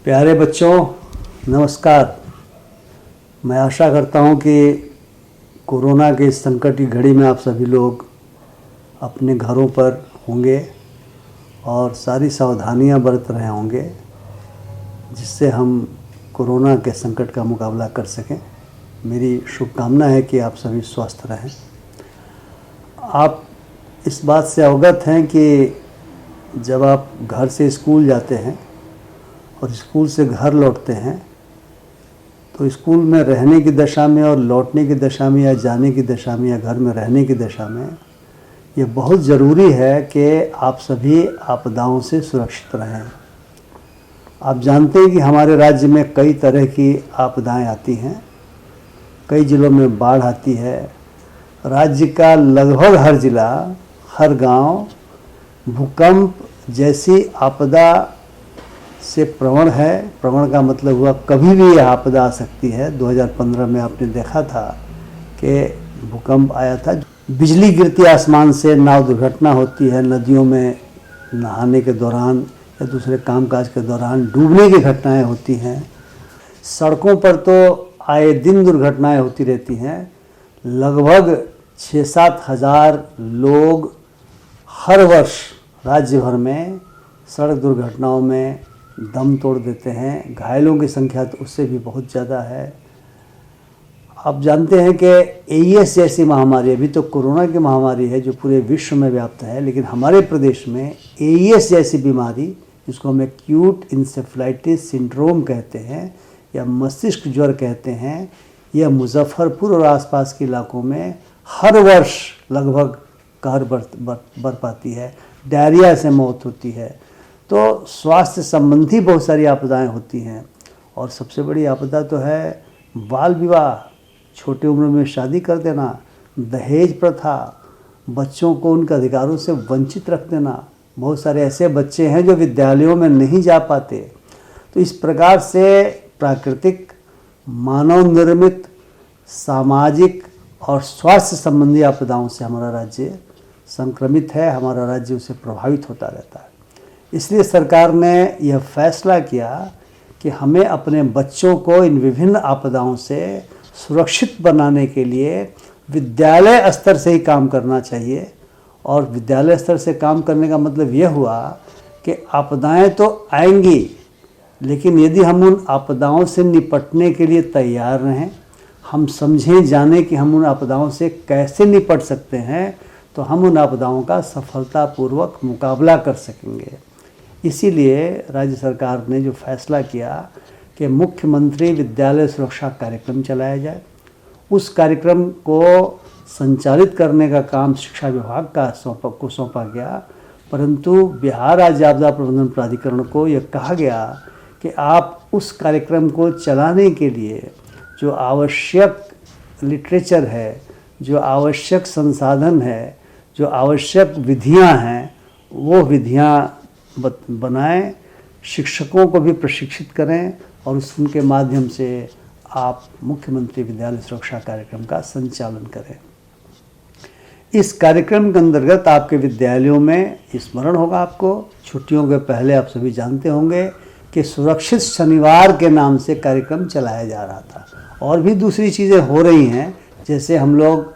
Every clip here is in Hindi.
प्यारे बच्चों, नमस्कार। मैं आशा करता हूं कि कोरोना के इस संकट की घड़ी में आप सभी लोग अपने घरों पर होंगे और सारी सावधानियां बरत रहे होंगे, जिससे हम कोरोना के संकट का मुकाबला कर सकें। मेरी शुभकामना है कि आप सभी स्वस्थ रहें। आप इस बात से अवगत हैं कि जब आप घर से स्कूल जाते हैं और स्कूल से घर लौटते हैं तो स्कूल में रहने की दशा में और लौटने की दशा में या जाने की दशा में या घर में रहने की दशा में ये बहुत ज़रूरी है कि आप सभी आपदाओं से सुरक्षित रहें। आप जानते हैं कि हमारे राज्य में कई तरह की आपदाएं आती हैं। कई ज़िलों में बाढ़ आती है। राज्य का लगभग हर ज़िला, हर गांव भूकंप जैसी आपदा से प्रवण है। प्रवण का मतलब हुआ कभी भी यह आपदा आ सकती है। 2015 में आपने देखा था कि भूकंप आया था। बिजली गिरती आसमान से, नाव दुर्घटना होती है, नदियों में नहाने के दौरान या दूसरे कामकाज के दौरान डूबने की घटनाएं होती हैं। सड़कों पर तो आए दिन दुर्घटनाएं होती रहती हैं। लगभग 6-7 हज़ार लोग हर वर्ष राज्य भर में सड़क दुर्घटनाओं में दम तोड़ देते हैं। घायलों की संख्या तो उससे भी बहुत ज़्यादा है। आप जानते हैं कि एईएस जैसी महामारी, अभी तो कोरोना की महामारी है जो पूरे विश्व में व्याप्त है, लेकिन हमारे प्रदेश में एईएस जैसी बीमारी, जिसको हम एक्यूट इंसेफ्लाइटिस सिंड्रोम कहते हैं या मस्तिष्क ज्वर कहते हैं, यह मुजफ्फरपुर और आसपास के इलाकों में हर वर्ष लगभग कहर बरपाती है। डायरिया से मौत होती है। तो स्वास्थ्य संबंधी बहुत सारी आपदाएं होती हैं और सबसे बड़ी आपदा तो है बाल विवाह, छोटी उम्र में शादी कर देना, दहेज प्रथा, बच्चों को उनके अधिकारों से वंचित रख देना। बहुत सारे ऐसे बच्चे हैं जो विद्यालयों में नहीं जा पाते। तो इस प्रकार से प्राकृतिक, मानव निर्मित, सामाजिक और स्वास्थ्य संबंधी आपदाओं से हमारा राज्य संक्रमित है। हमारा राज्य उससे प्रभावित होता रहता है। इसलिए सरकार ने यह फैसला किया कि हमें अपने बच्चों को इन विभिन्न आपदाओं से सुरक्षित बनाने के लिए विद्यालय स्तर से ही काम करना चाहिए। और विद्यालय स्तर से काम करने का मतलब यह हुआ कि आपदाएं तो आएंगी, लेकिन यदि हम उन आपदाओं से निपटने के लिए तैयार रहें, हम समझें, जानें कि हम उन आपदाओं से कैसे निपट सकते हैं, तो हम उन आपदाओं का सफलतापूर्वक मुकाबला कर सकेंगे। इसीलिए राज्य सरकार ने जो फैसला किया कि मुख्यमंत्री विद्यालय सुरक्षा कार्यक्रम चलाया जाए। उस कार्यक्रम को संचालित करने का काम शिक्षा विभाग को सौंपा गया, परंतु बिहार राज्य आपदा प्रबंधन प्राधिकरण को यह कहा गया कि आप उस कार्यक्रम को चलाने के लिए जो आवश्यक लिटरेचर है, जो आवश्यक संसाधन है, जो आवश्यक विधियां हैं, वो विधियां बनाएं, शिक्षकों को भी प्रशिक्षित करें और उनके माध्यम से आप मुख्यमंत्री विद्यालय सुरक्षा कार्यक्रम का संचालन करें। इस कार्यक्रम के अंतर्गत आपके विद्यालयों में स्मरण होगा आपको, छुट्टियों के पहले आप सभी जानते होंगे कि सुरक्षित शनिवार के नाम से कार्यक्रम चलाया जा रहा था। और भी दूसरी चीज़ें हो रही हैं, जैसे हम लोग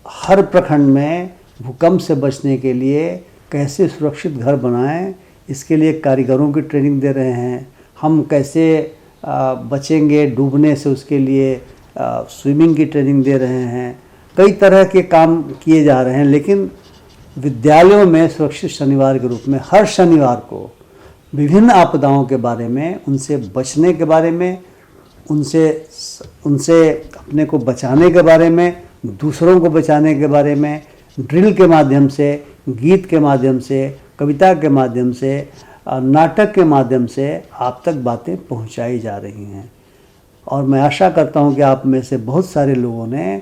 हर प्रखंड में भूकंप से बचने के लिए कैसे सुरक्षित घर बनाएं, इसके लिए कारीगरों की ट्रेनिंग दे रहे हैं। हम कैसे बचेंगे डूबने से, उसके लिए स्विमिंग की ट्रेनिंग दे रहे हैं। कई तरह के काम किए जा रहे हैं, लेकिन विद्यालयों में सुरक्षित शनिवार के रूप में हर शनिवार को विभिन्न आपदाओं के बारे में, उनसे बचने के बारे में, उनसे अपने को बचाने के बारे में, दूसरों को बचाने के बारे में ड्रिल के माध्यम से, गीत के माध्यम से, कविता के माध्यम से, नाटक के माध्यम से आप तक बातें पहुंचाई जा रही हैं। और मैं आशा करता हूं कि आप में से बहुत सारे लोगों ने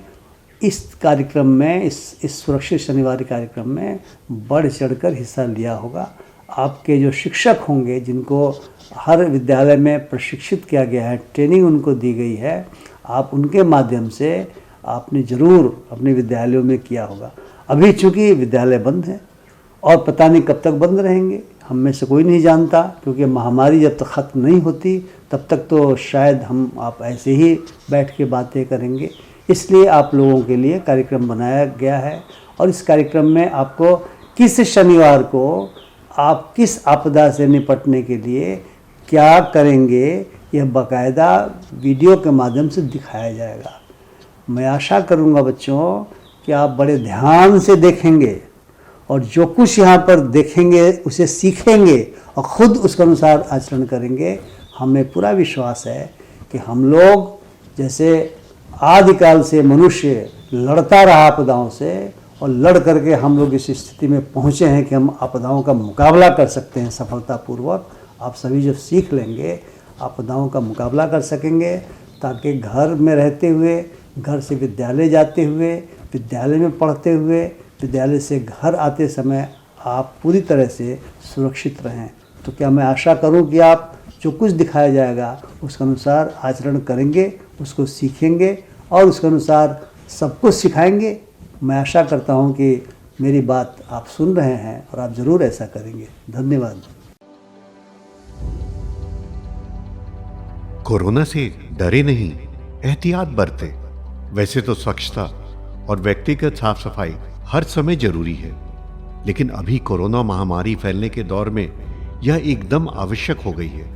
इस कार्यक्रम में, इस सुरक्षित शनिवार कार्यक्रम में बढ़ चढ़कर हिस्सा लिया होगा। आपके जो शिक्षक होंगे, जिनको हर विद्यालय में प्रशिक्षित किया गया है, ट्रेनिंग उनको दी गई है, आप उनके माध्यम से आपने ज़रूर अपने विद्यालयों में किया होगा। अभी चूँकि विद्यालय बंद है और पता नहीं कब तक बंद रहेंगे, हम में से कोई नहीं जानता, क्योंकि महामारी जब तक ख़त्म नहीं होती तब तक तो शायद हम आप ऐसे ही बैठ के बातें करेंगे। इसलिए आप लोगों के लिए कार्यक्रम बनाया गया है और इस कार्यक्रम में आपको किस शनिवार को आप किस आपदा से निपटने के लिए क्या करेंगे, यह बाकायदा वीडियो के माध्यम से दिखाया जाएगा। मैं आशा करूंगा बच्चों कि आप बड़े ध्यान से देखेंगे और जो कुछ यहाँ पर देखेंगे उसे सीखेंगे और ख़ुद उसके अनुसार आचरण करेंगे। हमें पूरा विश्वास है कि हम लोग जैसे आदिकाल से मनुष्य लड़ता रहा आपदाओं से और लड़ करके हम लोग इस स्थिति में पहुँचे हैं कि हम आपदाओं का मुकाबला कर सकते हैं सफलतापूर्वक। आप सभी जब सीख लेंगे आपदाओं का मुकाबला कर सकेंगे, ताकि घर में रहते हुए, घर से विद्यालय जाते हुए, विद्यालय में पढ़ते हुए, विद्यालय से घर आते समय आप पूरी तरह से सुरक्षित रहें। तो क्या मैं आशा करूं कि आप जो कुछ दिखाया जाएगा उसके अनुसार आचरण करेंगे, उसको सीखेंगे और उसके अनुसार सब कुछ सिखाएंगे। मैं आशा करता हूं कि मेरी बात आप सुन रहे हैं और आप ज़रूर ऐसा करेंगे। धन्यवाद। कोरोना से डरे नहीं, एहतियात बरतें। वैसे तो स्वच्छता और व्यक्तिगत साफ सफाई हर समय जरूरी है, लेकिन अभी कोरोना महामारी फैलने के दौर में यह एकदम आवश्यक हो गई है।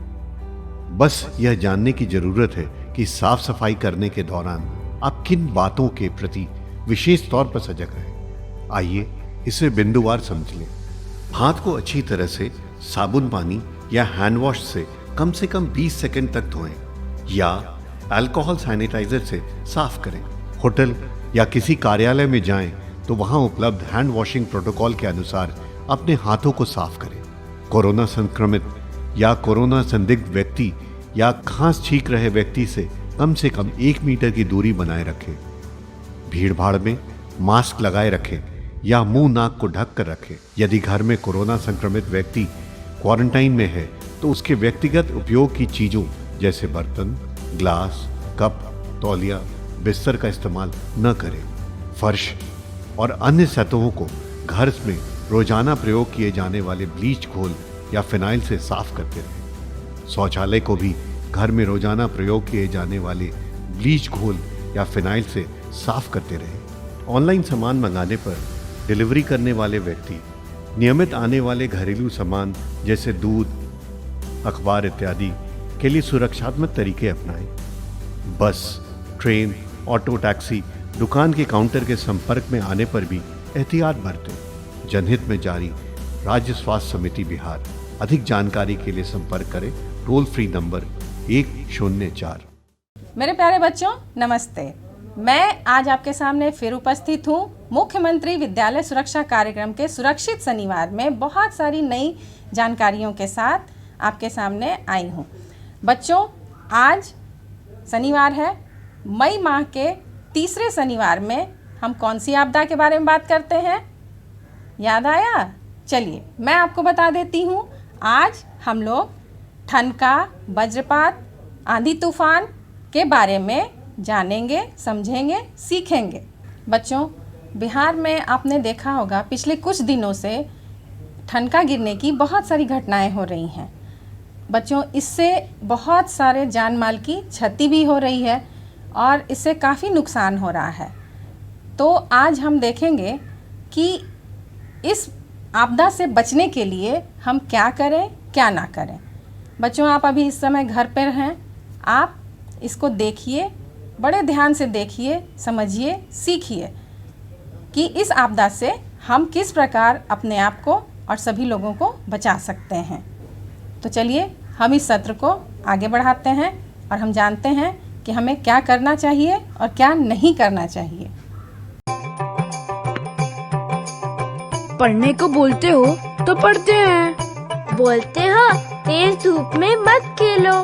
बस यह जानने की जरूरत है कि साफ सफाई करने के दौरान आप किन बातों के प्रति विशेष तौर पर सजग रहें। आइए इसे बिंदुवार समझ लें। हाथ को अच्छी तरह से साबुन पानी या हैंड वॉश से कम 20 सेकंड तक धोएं या अल्कोहल सैनिटाइजर से साफ करें। होटल या किसी कार्यालय में जाएं तो वहां उपलब्ध हैंड वॉशिंग प्रोटोकॉल के अनुसार अपने हाथों को साफ करें। कोरोना संक्रमित या कोरोना संदिग्ध व्यक्ति या खांस छींक रहे व्यक्ति से कम 1 मीटर की दूरी बनाए रखें। भीड़ भाड़ में मास्क लगाए रखें या मुंह नाक को ढक कर रखें। यदि घर में कोरोना संक्रमित व्यक्ति क्वारंटाइन में है तो उसके व्यक्तिगत उपयोग की चीजों जैसे बर्तन, ग्लास, कप, तौलिया, बिस्तर का इस्तेमाल न करें। फर्श और अन्य सतहों को घर में रोजाना प्रयोग किए जाने वाले ब्लीच घोल या फिनाइल से साफ करते रहें। शौचालय को भी घर में रोजाना प्रयोग किए जाने वाले ब्लीच घोल या फिनाइल से साफ करते रहें। ऑनलाइन सामान मंगाने पर डिलीवरी करने वाले व्यक्ति नियमित आने वाले घरेलू सामान जैसे दूध, अखबार इत्यादि के लिए सुरक्षात्मक तरीके अपनाएं। बस, ट्रेन, ऑटो, टैक्सी, दुकान के काउंटर के संपर्क में आने पर भी एहतियात बरतें। जनहित में जारी राज्य स्वास्थ्य समिति बिहार। अधिक जानकारी के लिए संपर्क करें टोल फ्री नंबर 104। मेरे प्यारे बच्चों, नमस्ते। मैं आज आपके सामने फिर उपस्थित हूँ मुख्यमंत्री विद्यालय सुरक्षा कार्यक्रम के सुरक्षित शनिवार में बहुत सारी नई जानकारियों के साथ आपके सामने आई हूँ। बच्चों, आज शनिवार है। मई माह के तीसरे शनिवार में हम कौन सी आपदा के बारे में बात करते हैं? याद आया? चलिए मैं आपको बता देती हूँ। आज हम लोग ठनका, वज्रपात, आंधी तूफान के बारे में जानेंगे, समझेंगे, सीखेंगे। बच्चों, बिहार में आपने देखा होगा पिछले कुछ दिनों से ठनका गिरने की बहुत सारी घटनाएं हो रही हैं। बच्चों, इससे बहुत सारे जान माल की क्षति भी हो रही है और इससे काफ़ी नुकसान हो रहा है। तो आज हम देखेंगे कि इस आपदा से बचने के लिए हम क्या करें, क्या ना करें। बच्चों, आप अभी इस समय घर पर हैं। आप इसको देखिए, बड़े ध्यान से देखिए, समझिए, सीखिए कि इस आपदा से हम किस प्रकार अपने आप को और सभी लोगों को बचा सकते हैं। तो चलिए हम इस सत्र को आगे बढ़ाते हैं और हम जानते हैं कि हमें क्या करना चाहिए और क्या नहीं करना चाहिए। पढ़ने को बोलते हो तो पढ़ते हैं, बोलते हो तेज धूप में मत खेलो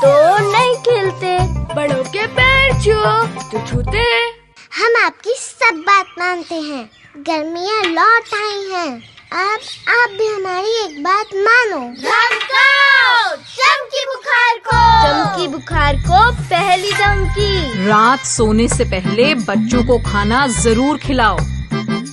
तो नहीं खेलते, बड़ों के पैर छुओ तो छूते हैं। हम आपकी सब बात मानते हैं। गर्मियाँ लौट आई हैं, अब आप भी हमारी एक बात मानो। धमकाओ चमकी बुखार को, चमकी बुखार को पहली धमकी। रात सोने से पहले बच्चों को खाना जरूर खिलाओ।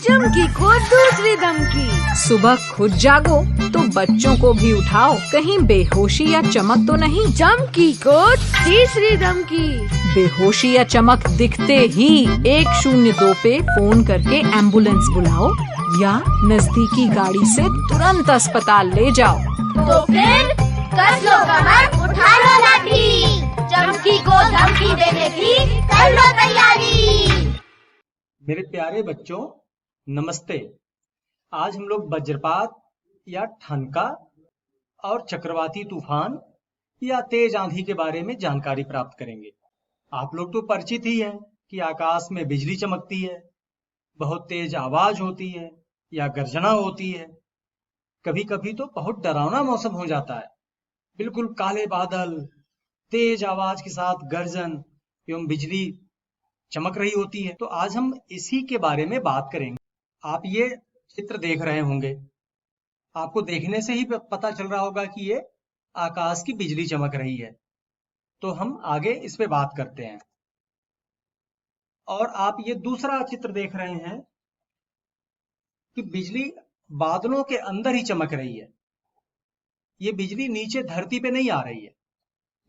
चमकी को दूसरी धमकी। सुबह खुद जागो तो बच्चों को भी उठाओ, कहीं बेहोशी या चमक तो नहीं। चमकी को तीसरी धमकी। बेहोशी या चमक दिखते ही 102 पे फोन करके एम्बुलेंस बुलाओ या नजदीकी गाड़ी से तुरंत अस्पताल ले जाओ। तो फिर कस लो कमर, उठा लो लाठी, चमकी को धमकी देने की कर लो तैयारी। मेरे प्यारे बच्चों, नमस्ते। आज हम लोग वज्रपात या ठनका और चक्रवाती तूफान या तेज आंधी के बारे में जानकारी प्राप्त करेंगे। आप लोग तो परिचित ही हैं कि आकाश में बिजली चमकती है, बहुत तेज आवाज होती है या गर्जना होती है। कभी कभी तो बहुत डरावना मौसम हो जाता है, बिल्कुल काले बादल, तेज आवाज के साथ गर्जन एवं बिजली चमक रही होती है। तो आज हम इसी के बारे में बात करेंगे। आप ये चित्र देख रहे होंगे, आपको देखने से ही पता चल रहा होगा कि ये आकाश की बिजली चमक रही है। तो हम आगे इस पे बात करते हैं। और आप ये दूसरा चित्र देख रहे हैं कि बिजली बादलों के अंदर ही चमक रही है। ये बिजली नीचे धरती पे नहीं आ रही है,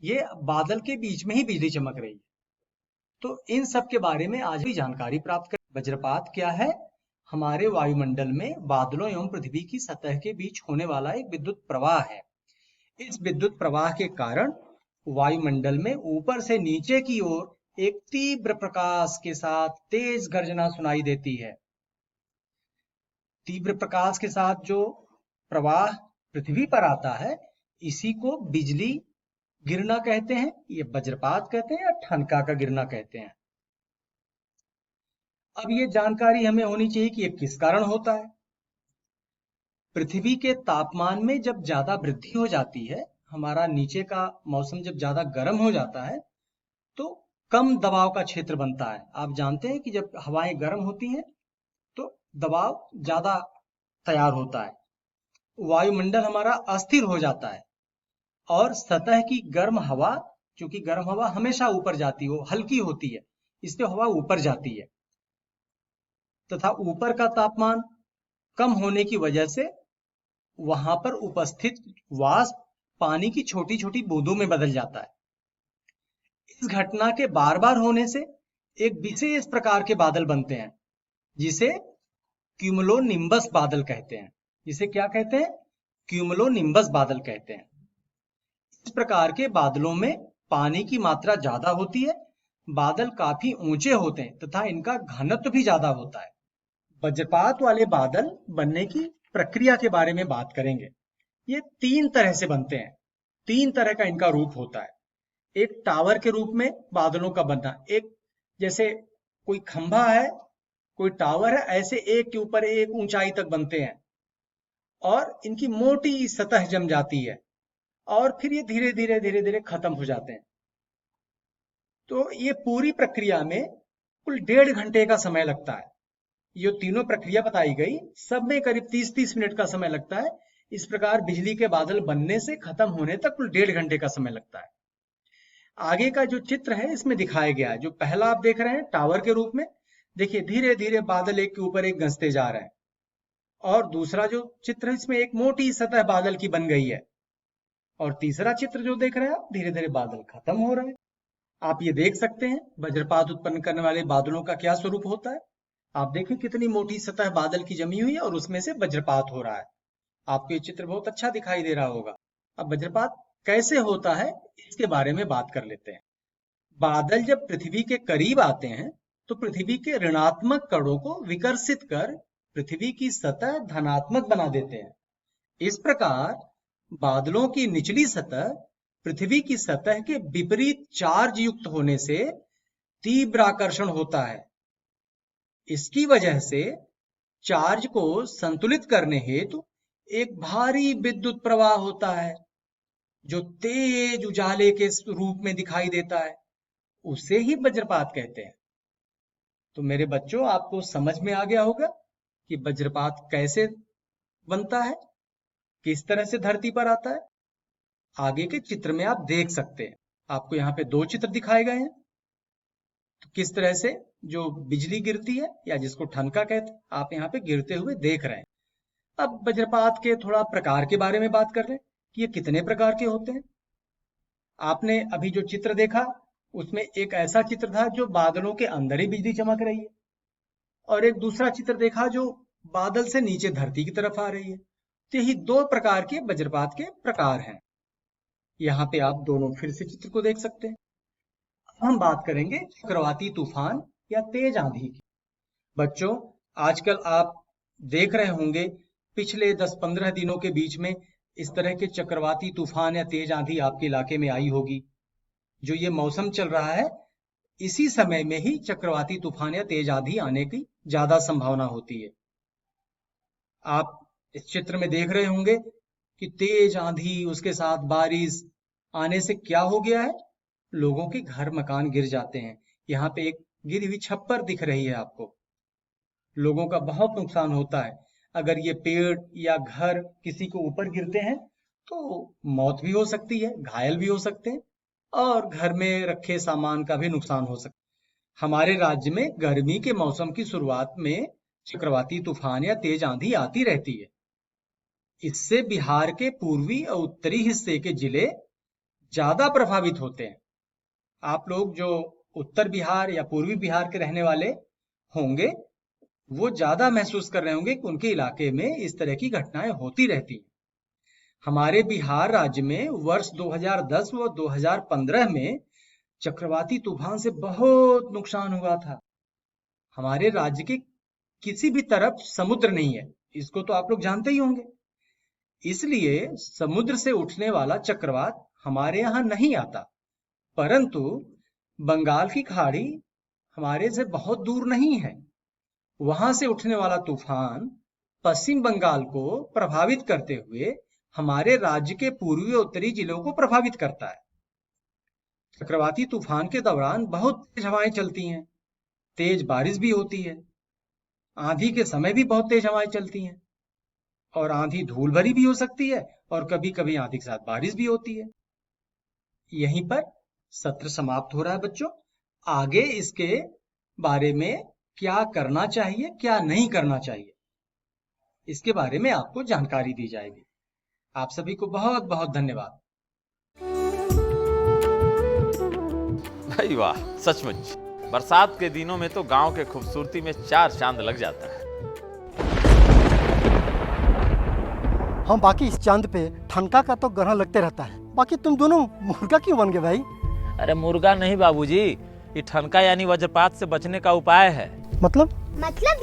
ये बादल के बीच में ही बिजली चमक रही है। तो इन सब के बारे में आज भी जानकारी प्राप्त करें। वज्रपात क्या है? हमारे वायुमंडल में बादलों एवं पृथ्वी की सतह के बीच होने वाला एक विद्युत प्रवाह है। इस विद्युत प्रवाह के कारण वायुमंडल में ऊपर से नीचे की ओर एक तीव्र प्रकाश के साथ तेज गर्जना सुनाई देती है। तीव्र प्रकाश के साथ जो प्रवाह पृथ्वी पर आता है, इसी को बिजली गिरना कहते हैं, ये वज्रपात कहते हैं या ठनका का गिरना कहते हैं। अब ये जानकारी हमें होनी चाहिए कि ये किस कारण होता है। पृथ्वी के तापमान में जब ज्यादा वृद्धि हो जाती है, हमारा नीचे का मौसम जब ज्यादा गर्म हो जाता है, तो कम दबाव का क्षेत्र बनता है। आप जानते हैं कि जब हवाएं गर्म होती हैं तो दबाव ज्यादा तैयार होता है, वायुमंडल हमारा अस्थिर हो जाता है और सतह की गर्म हवा, क्योंकि गर्म हवा हमेशा ऊपर जाती है, वो हल्की होती है, इससे हवा ऊपर जाती है, तथा ऊपर का तापमान कम होने की वजह से वहां पर उपस्थित वाष्प पानी की छोटी छोटी बूंदों में बदल जाता है। इस घटना के बार बार होने से एक विशेष प्रकार के बादल बनते हैं, जिसे क्यूमुलोनिम्बस बादल कहते हैं। जिसे क्या कहते हैं? क्यूमुलोनिम्बस बादल कहते हैं। इस प्रकार के बादलों में पानी की मात्रा ज्यादा होती है, बादल काफी ऊंचे होते हैं तथा इनका घनत्व भी ज्यादा होता है। वज्रपात वाले बादल बनने की प्रक्रिया के बारे में बात करेंगे। ये 3 तरह से बनते हैं, 3 तरह का इनका रूप होता है। एक टावर के रूप में बादलों का बनना, एक जैसे कोई खंभा है, कोई टावर है, ऐसे एक के ऊपर एक ऊंचाई तक बनते हैं और इनकी मोटी सतह जम जाती है और फिर ये धीरे धीरे धीरे धीरे खत्म हो जाते हैं। तो ये पूरी प्रक्रिया में कुल 1.5 घंटे का समय लगता है। ये तीनों प्रक्रिया बताई गई, सब में करीब 30-30 मिनट का समय लगता है। इस प्रकार बिजली के बादल बनने से खत्म होने तक कुल 1.5 घंटे का समय लगता है। आगे का जो चित्र है इसमें दिखाया गया है, जो पहला आप देख रहे हैं टावर के रूप में, देखिए धीरे धीरे बादल एक के ऊपर एक गंजते जा रहे हैं। और दूसरा जो चित्र है इसमें एक मोटी सतह बादल की बन गई है। और तीसरा चित्र जो देख रहे हैं आप, धीरे धीरे बादल खत्म हो रहे हैं। आप ये देख सकते हैं वज्रपात उत्पन्न करने वाले बादलों का क्या स्वरूप होता है। आप देखें कितनी मोटी सतह बादल की जमी हुई है और उसमें से वज्रपात हो रहा है। आपको ये चित्र बहुत अच्छा दिखाई दे रहा होगा। अब वज्रपात कैसे होता है इसके बारे में बात कर लेते हैं। बादल जब पृथ्वी के करीब आते हैं तो पृथ्वी के ऋणात्मक कणों को विकर्षित कर पृथ्वी की सतह धनात्मक बना देते हैं। इस प्रकार बादलों की निचली सतह पृथ्वी की सतह के विपरीत चार्ज युक्त होने से तीव्र आकर्षण होता है। इसकी वजह से चार्ज को संतुलित करने हेतु एक भारी विद्युत प्रवाह होता है, जो तेज उजाले के रूप में दिखाई देता है। उसे ही वज्रपात कहते हैं। तो मेरे बच्चों, आपको समझ में आ गया होगा कि वज्रपात कैसे बनता है, किस तरह से धरती पर आता है। आगे के चित्र में आप देख सकते हैं। आपको यहाँ पे 2 चित्र दिखाए गए हैं। तो किस तरह से जो बिजली गिरती है या जिसको ठनका कहते हैं, आप यहाँ पे गिरते हुए देख रहे हैं। अब वज्रपात के थोड़ा प्रकार के बारे में बात कर रहे हैं कि ये कितने प्रकार के होते हैं। आपने अभी जो चित्र देखा उसमें एक ऐसा चित्र था जो बादलों के अंदर ही बिजली चमक रही है, और एक दूसरा चित्र देखा जो बादल से नीचे धरती की तरफ आ रही है। तो यही दो प्रकार के वज्रपात के प्रकार हैं। यहाँ पे आप दोनों फिर से चित्र को देख सकते हैं। हम बात करेंगे चक्रवाती तूफान या तेज आंधी की। बच्चों, आजकल आप देख रहे होंगे पिछले 10-15 दिनों के बीच में इस तरह के चक्रवाती तूफान या तेज आंधी आपके इलाके में आई होगी। जो ये मौसम चल रहा है, इसी समय में ही चक्रवाती तूफान या तेज आंधी आने की ज्यादा संभावना होती है। आप इस चित्र में देख रहे होंगे कि तेज आंधी, उसके साथ बारिश आने से क्या हो गया है, लोगों के घर मकान गिर जाते हैं। यहाँ पे एक गिरी हुई छप्पर दिख रही है आपको। लोगों का बहुत नुकसान होता है। अगर ये पेड़ या घर किसी को ऊपर गिरते हैं तो मौत भी हो सकती है, घायल भी हो सकते हैं, और घर में रखे सामान का भी नुकसान हो सकता है। हमारे राज्य में गर्मी के मौसम की शुरुआत में चक्रवाती तूफान या तेज आंधी आती रहती है। इससे बिहार के पूर्वी और उत्तरी हिस्से के जिले ज्यादा प्रभावित होते हैं। आप लोग जो उत्तर बिहार या पूर्वी बिहार के रहने वाले होंगे, वो ज्यादा महसूस कर रहे होंगे कि उनके इलाके में इस तरह की घटनाएं होती रहती हैं। हमारे बिहार राज्य में वर्ष 2010 व 2015 में चक्रवाती तूफान से बहुत नुकसान हुआ था। हमारे राज्य के किसी भी तरफ समुद्र नहीं है, इसको तो आप लोग जानते ही होंगे। इसलिए समुद्र से उठने वाला चक्रवात हमारे यहाँ नहीं आता, परंतु बंगाल की खाड़ी हमारे से बहुत दूर नहीं है। वहां से उठने वाला तूफान पश्चिम बंगाल को प्रभावित करते हुए हमारे राज्य के पूर्वी और उत्तरी जिलों को प्रभावित करता है। चक्रवाती तूफान के दौरान बहुत तेज हवाएं चलती हैं, तेज बारिश भी होती है। आंधी के समय भी बहुत तेज हवाएं चलती हैं, और आंधी धूल भरी भी हो सकती है, और कभी कभी आंधी के साथ बारिश भी होती है। यहीं पर सत्र समाप्त हो रहा है बच्चों। आगे इसके बारे में क्या करना चाहिए, क्या नहीं करना चाहिए, इसके बारे में आपको जानकारी दी जाएगी। आप सभी को बहुत बहुत धन्यवाद। भाई वाह, सचमुच बरसात के दिनों में तो गांव के खूबसूरती में चार चांद लग जाता है। हम बाकी इस चांद पे ठनका का तो ग्रहण लगते रहता है, बाकी तुम दोनों मुर्गा क्यों बन गए भाई? अरे मुर्गा नहीं बाबूजी, ये ठनका यानी वज्रपात से बचने का उपाय है। मतलब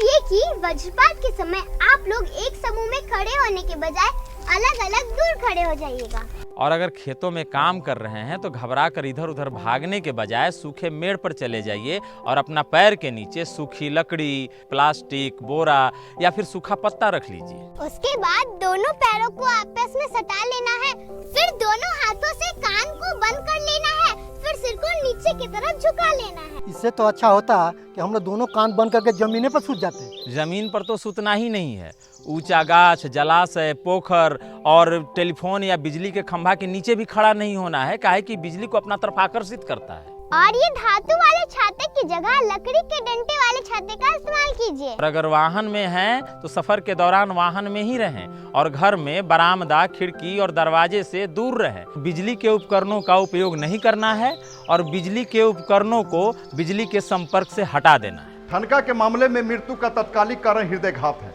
ये कि वज्रपात के समय आप लोग एक समूह में खड़े होने के बजाय अलग अलग दूर खड़े हो जाइएगा। और अगर खेतों में काम कर रहे हैं तो घबरा कर इधर उधर भागने के बजाय सूखे मेड़ पर चले जाइए और अपना पैर के नीचे सूखी लकड़ी, प्लास्टिक, बोरा या फिर सूखा पत्ता रख लीजिए। उसके बाद दोनों पैरों को आपस में सटा लेना है, फिर दोनों हाथों से कान को बंद कर लेना है, फिर सिर को नीचे की तरफ झुका लेना है। इससे तो अच्छा होता कि हम लोग दोनों कान बंद करके जमीन पर सूत जाते। जमीन पर तो सूतना ही नहीं है, ऊंचा गाछ, जलाशय, पोखर और टेलीफोन या बिजली के खंभा के नीचे भी खड़ा नहीं होना है, काहे कि बिजली को अपना तरफ आकर्षित करता है। और ये धातु वाले छाते की जगह लकड़ी के डंडे वाले छाते का इस्तेमाल कीजिए। और अगर वाहन में हैं तो सफर के दौरान वाहन में ही रहें और घर में बरामदा, खिड़की और दरवाजे से दूर रहें। बिजली के उपकरणों का उपयोग नहीं करना है और बिजली के उपकरणों को बिजली के संपर्क से हटा देना है। ठनका के मामले में मृत्यु का तत्कालिक कारण हृदयघात है,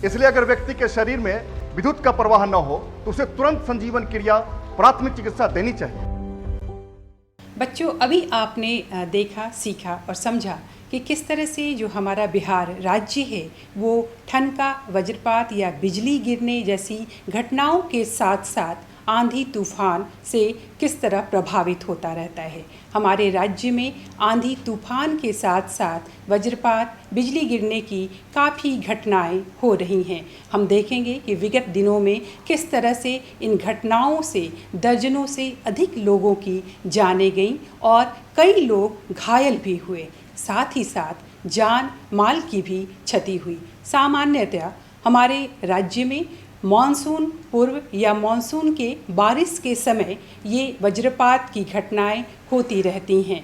इसलिए अगर व्यक्ति के शरीर में विद्युत का प्रवाह न हो तो उसे तुरंत संजीवन क्रिया प्राथमिक चिकित्सा देनी चाहिए। बच्चों, अभी आपने देखा, सीखा और समझा कि किस तरह से जो हमारा बिहार राज्य है वो ठनका, वज्रपात या बिजली गिरने जैसी घटनाओं के साथ साथ आंधी तूफान से किस तरह प्रभावित होता रहता है। हमारे राज्य में आंधी तूफान के साथ साथ वज्रपात, बिजली गिरने की काफ़ी घटनाएं हो रही हैं। हम देखेंगे कि विगत दिनों में किस तरह से इन घटनाओं से दर्जनों से अधिक लोगों की जानें गईं और कई लोग घायल भी हुए, साथ ही साथ जान माल की भी क्षति हुई। सामान्यतः हमारे राज्य में मानसून पूर्व या मानसून के बारिश के समय ये वज्रपात की घटनाएं होती रहती हैं।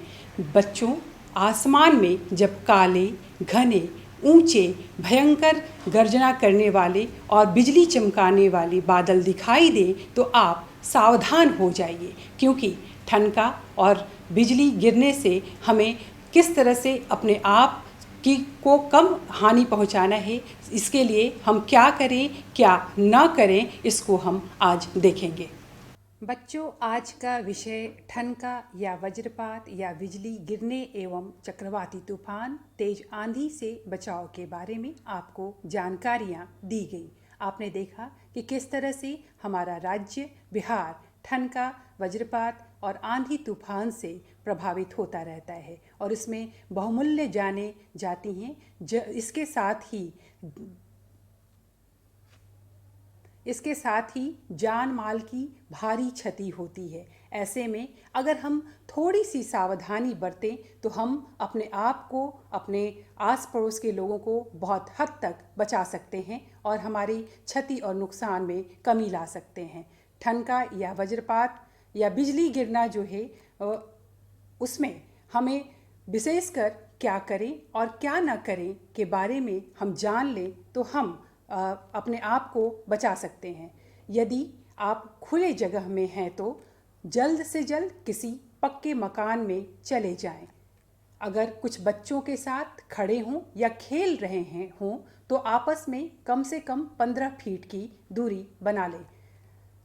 बच्चों, आसमान में जब काले, घने, ऊंचे, भयंकर गर्जना करने वाले और बिजली चमकाने वाले बादल दिखाई दें तो आप सावधान हो जाइए, क्योंकि ठनका और बिजली गिरने से हमें किस तरह से अपने आप को कम हानि पहुंचाना है, इसके लिए हम क्या करें क्या ना करें, इसको हम आज देखेंगे। बच्चों, आज का विषय ठनका या वज्रपात या बिजली गिरने एवं चक्रवाती तूफान, तेज आंधी से बचाव के बारे में आपको जानकारियाँ दी गई। आपने देखा कि किस तरह से हमारा राज्य बिहार ठनका, वज्रपात और आंधी तूफान से प्रभावित होता रहता है और इसमें बहुमूल्य जाने जाती हैं। इसके साथ ही जान माल की भारी क्षति होती है। ऐसे में अगर हम थोड़ी सी सावधानी बरतें तो हम अपने आप को, अपने आस पड़ोस के लोगों को बहुत हद तक बचा सकते हैं और हमारी क्षति और नुकसान में कमी ला सकते हैं। ठनका या वज्रपात या बिजली गिरना जो है उसमें हमें विशेषकर क्या करें और क्या ना करें के बारे में हम जान लें तो हम अपने आप को बचा सकते हैं। यदि आप खुले जगह में हैं तो जल्द से जल्द किसी पक्के मकान में चले जाएं। अगर कुछ बच्चों के साथ खड़े हों या खेल रहे हों तो आपस में कम से कम 15 फीट की दूरी बना लें।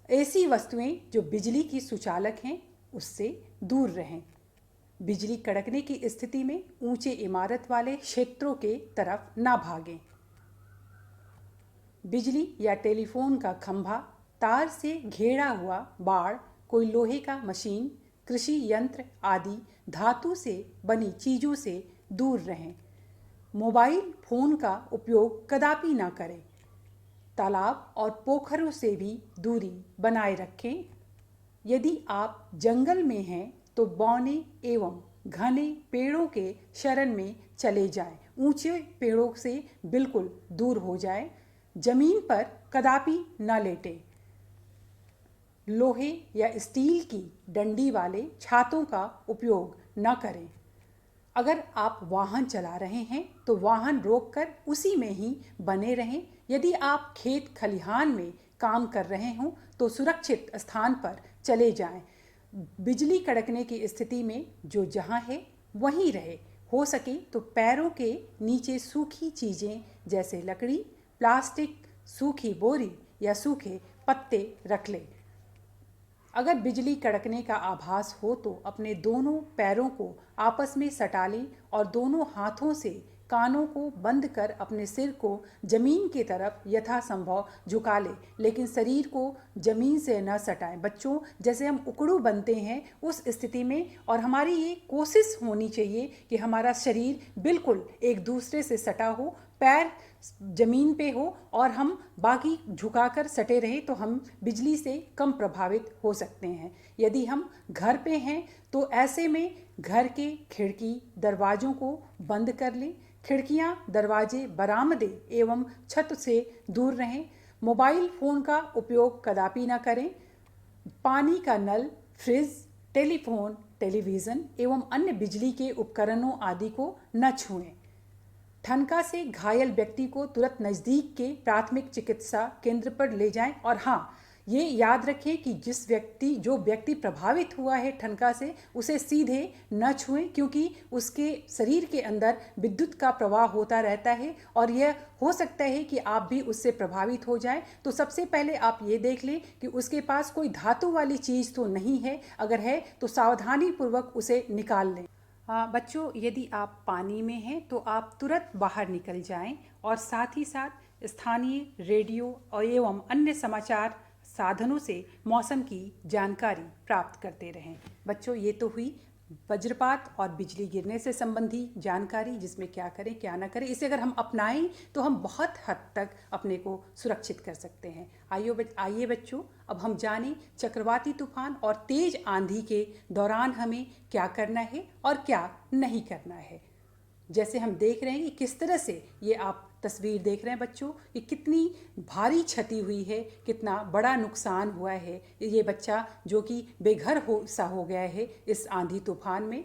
ऐसी वस्तुएं जो बिजली की सुचालक हैं उससे दूर रहें। बिजली कड़कने की स्थिति में ऊंचे इमारत वाले क्षेत्रों के तरफ ना भागें। बिजली या टेलीफोन का खंभा, तार से घेरा हुआ बाड़, कोई लोहे का मशीन, कृषि यंत्र आदि धातु से बनी चीज़ों से दूर रहें। मोबाइल फ़ोन का उपयोग कदापि ना करें। तालाब और पोखरों से भी दूरी बनाए रखें। यदि आप जंगल में हैं तो बौने एवं घने पेड़ों के शरण में चले जाएं। ऊंचे पेड़ों से बिल्कुल दूर हो जाएं। जमीन पर कदापि न लेटें। लोहे या स्टील की डंडी वाले छातों का उपयोग न करें। अगर आप वाहन चला रहे हैं तो वाहन रोककर उसी में ही बने रहें। यदि आप खेत खलिहान में काम कर रहे हों तो सुरक्षित स्थान पर चले जाएं। बिजली कड़कने की स्थिति में जो जहां है वहीं रहे। हो सके तो पैरों के नीचे सूखी चीज़ें जैसे लकड़ी, प्लास्टिक, सूखी बोरी या सूखे पत्ते रख लें। अगर बिजली कड़कने का आभास हो तो अपने दोनों पैरों को आपस में सटा लें और दोनों हाथों से कानों को बंद कर अपने सिर को जमीन की तरफ यथासंभव झुका लें, लेकिन शरीर को जमीन से न सटाएं। बच्चों, जैसे हम उकड़ू बनते हैं उस स्थिति में, और हमारी ये कोशिश होनी चाहिए कि हमारा शरीर बिल्कुल एक दूसरे से सटा हो, पैर जमीन पे हो और हम बाकी झुकाकर सटे रहें तो हम बिजली से कम प्रभावित हो सकते हैं। यदि हम घर पे हैं तो ऐसे में घर के खिड़की दरवाज़ों को बंद कर लें। खिड़कियां, दरवाजे, बरामदे एवं छत से दूर रहें। मोबाइल फ़ोन का उपयोग कदापि न करें। पानी का नल, फ्रिज, टेलीफोन, टेलीविज़न एवं अन्य बिजली के उपकरणों आदि को न छुएं। ठनका से घायल व्यक्ति को तुरंत नज़दीक के प्राथमिक चिकित्सा केंद्र पर ले जाएं। और हाँ, ये याद रखें कि जो व्यक्ति प्रभावित हुआ है ठनका से, उसे सीधे न छुएं, क्योंकि उसके शरीर के अंदर विद्युत का प्रवाह होता रहता है और यह हो सकता है कि आप भी उससे प्रभावित हो जाएं। तो सबसे पहले आप ये देख लें कि उसके पास कोई धातु वाली चीज़ तो नहीं है। अगर है तो सावधानी पूर्वक उसे निकाल लें। बच्चों, यदि आप पानी में हैं तो आप तुरंत बाहर निकल जाएं और साथ ही साथ स्थानीय रेडियो और एवं अन्य समाचार साधनों से मौसम की जानकारी प्राप्त करते रहें। बच्चों, ये तो हुई वज्रपात और बिजली गिरने से संबंधी जानकारी, जिसमें क्या करें क्या ना करें। इसे अगर हम अपनाएं तो हम बहुत हद तक अपने को सुरक्षित कर सकते हैं। आइए बच्चों, अब हम जानें चक्रवाती तूफान और तेज आंधी के दौरान हमें क्या करना है और क्या नहीं करना है। जैसे हम देख रहे हैं कि किस तरह से ये आप तस्वीर देख रहे हैं बच्चों कि कितनी भारी क्षति हुई है, कितना बड़ा नुकसान हुआ है। ये बच्चा जो कि बेघर हो गया है इस आंधी तूफान में।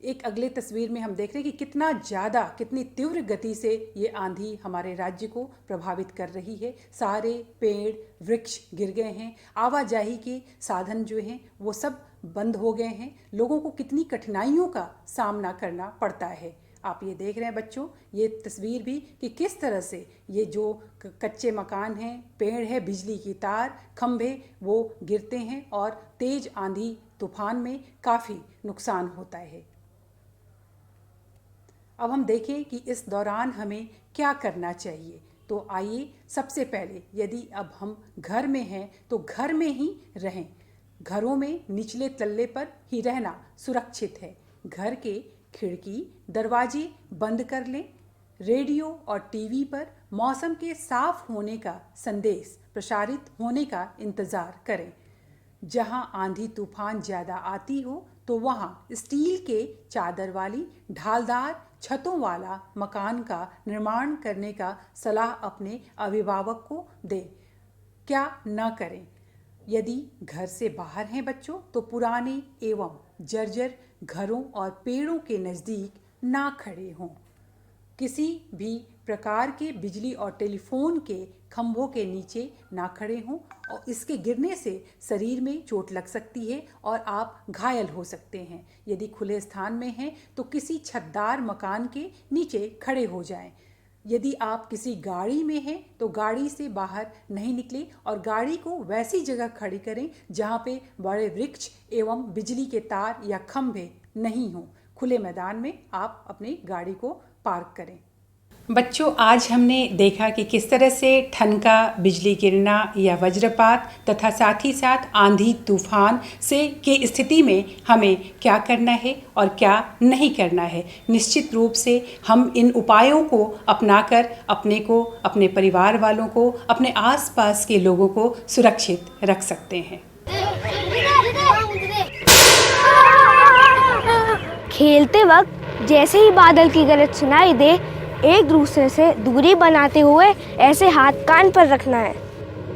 एक अगले तस्वीर में हम देख रहे हैं कि कितना ज़्यादा, कितनी तीव्र गति से ये आंधी हमारे राज्य को प्रभावित कर रही है। सारे पेड़ वृक्ष गिर गए हैं, आवाजाही के साधन जो हैं वो सब बंद हो गए हैं। लोगों को कितनी कठिनाइयों का सामना करना पड़ता है। आप ये देख रहे हैं बच्चों, ये तस्वीर भी कि किस तरह से ये जो कच्चे मकान हैं, पेड़ है, बिजली की तार, खंभे वो गिरते हैं और तेज आंधी तूफान में काफ़ी नुकसान होता है। अब हम देखें कि इस दौरान हमें क्या करना चाहिए। तो आइए, सबसे पहले यदि अब हम घर में हैं तो घर में ही रहें। घरों में निचले तल्ले पर ही रहना सुरक्षित है। घर के खिड़की दरवाजे बंद कर लें। रेडियो और टीवी पर मौसम के साफ होने का संदेश प्रसारित होने का इंतज़ार करें। जहां आंधी तूफान ज़्यादा आती हो तो वहां स्टील के चादर वाली ढालदार छतों वाला मकान का निर्माण करने का सलाह अपने अभिभावक को दें। क्या न करें? यदि घर से बाहर हैं बच्चों तो पुराने एवं जर्जर घरों और पेड़ों के नज़दीक ना खड़े हों। किसी भी प्रकार के बिजली और टेलीफोन के खंभों के नीचे ना खड़े हों और इसके गिरने से शरीर में चोट लग सकती है और आप घायल हो सकते हैं। यदि खुले स्थान में हैं तो किसी छतदार मकान के नीचे खड़े हो जाएं। यदि आप किसी गाड़ी में हैं तो गाड़ी से बाहर नहीं निकलें और गाड़ी को वैसी जगह खड़ी करें जहां पे बड़े वृक्ष एवं बिजली के तार या खंभे नहीं हों। खुले मैदान में आप अपनी गाड़ी को पार्क करें। बच्चों, आज हमने देखा कि किस तरह से ठनका, बिजली गिरना या वज्रपात तथा साथ ही साथ आंधी तूफान से की स्थिति में हमें क्या करना है और क्या नहीं करना है। निश्चित रूप से हम इन उपायों को अपनाकर अपने को, अपने परिवार वालों को, अपने आसपास के लोगों को सुरक्षित रख सकते हैं। खेलते वक्त जैसे ही बादल की गरज सुनाई दे, एक दूसरे से दूरी बनाते हुए ऐसे हाथ कान पर रखना है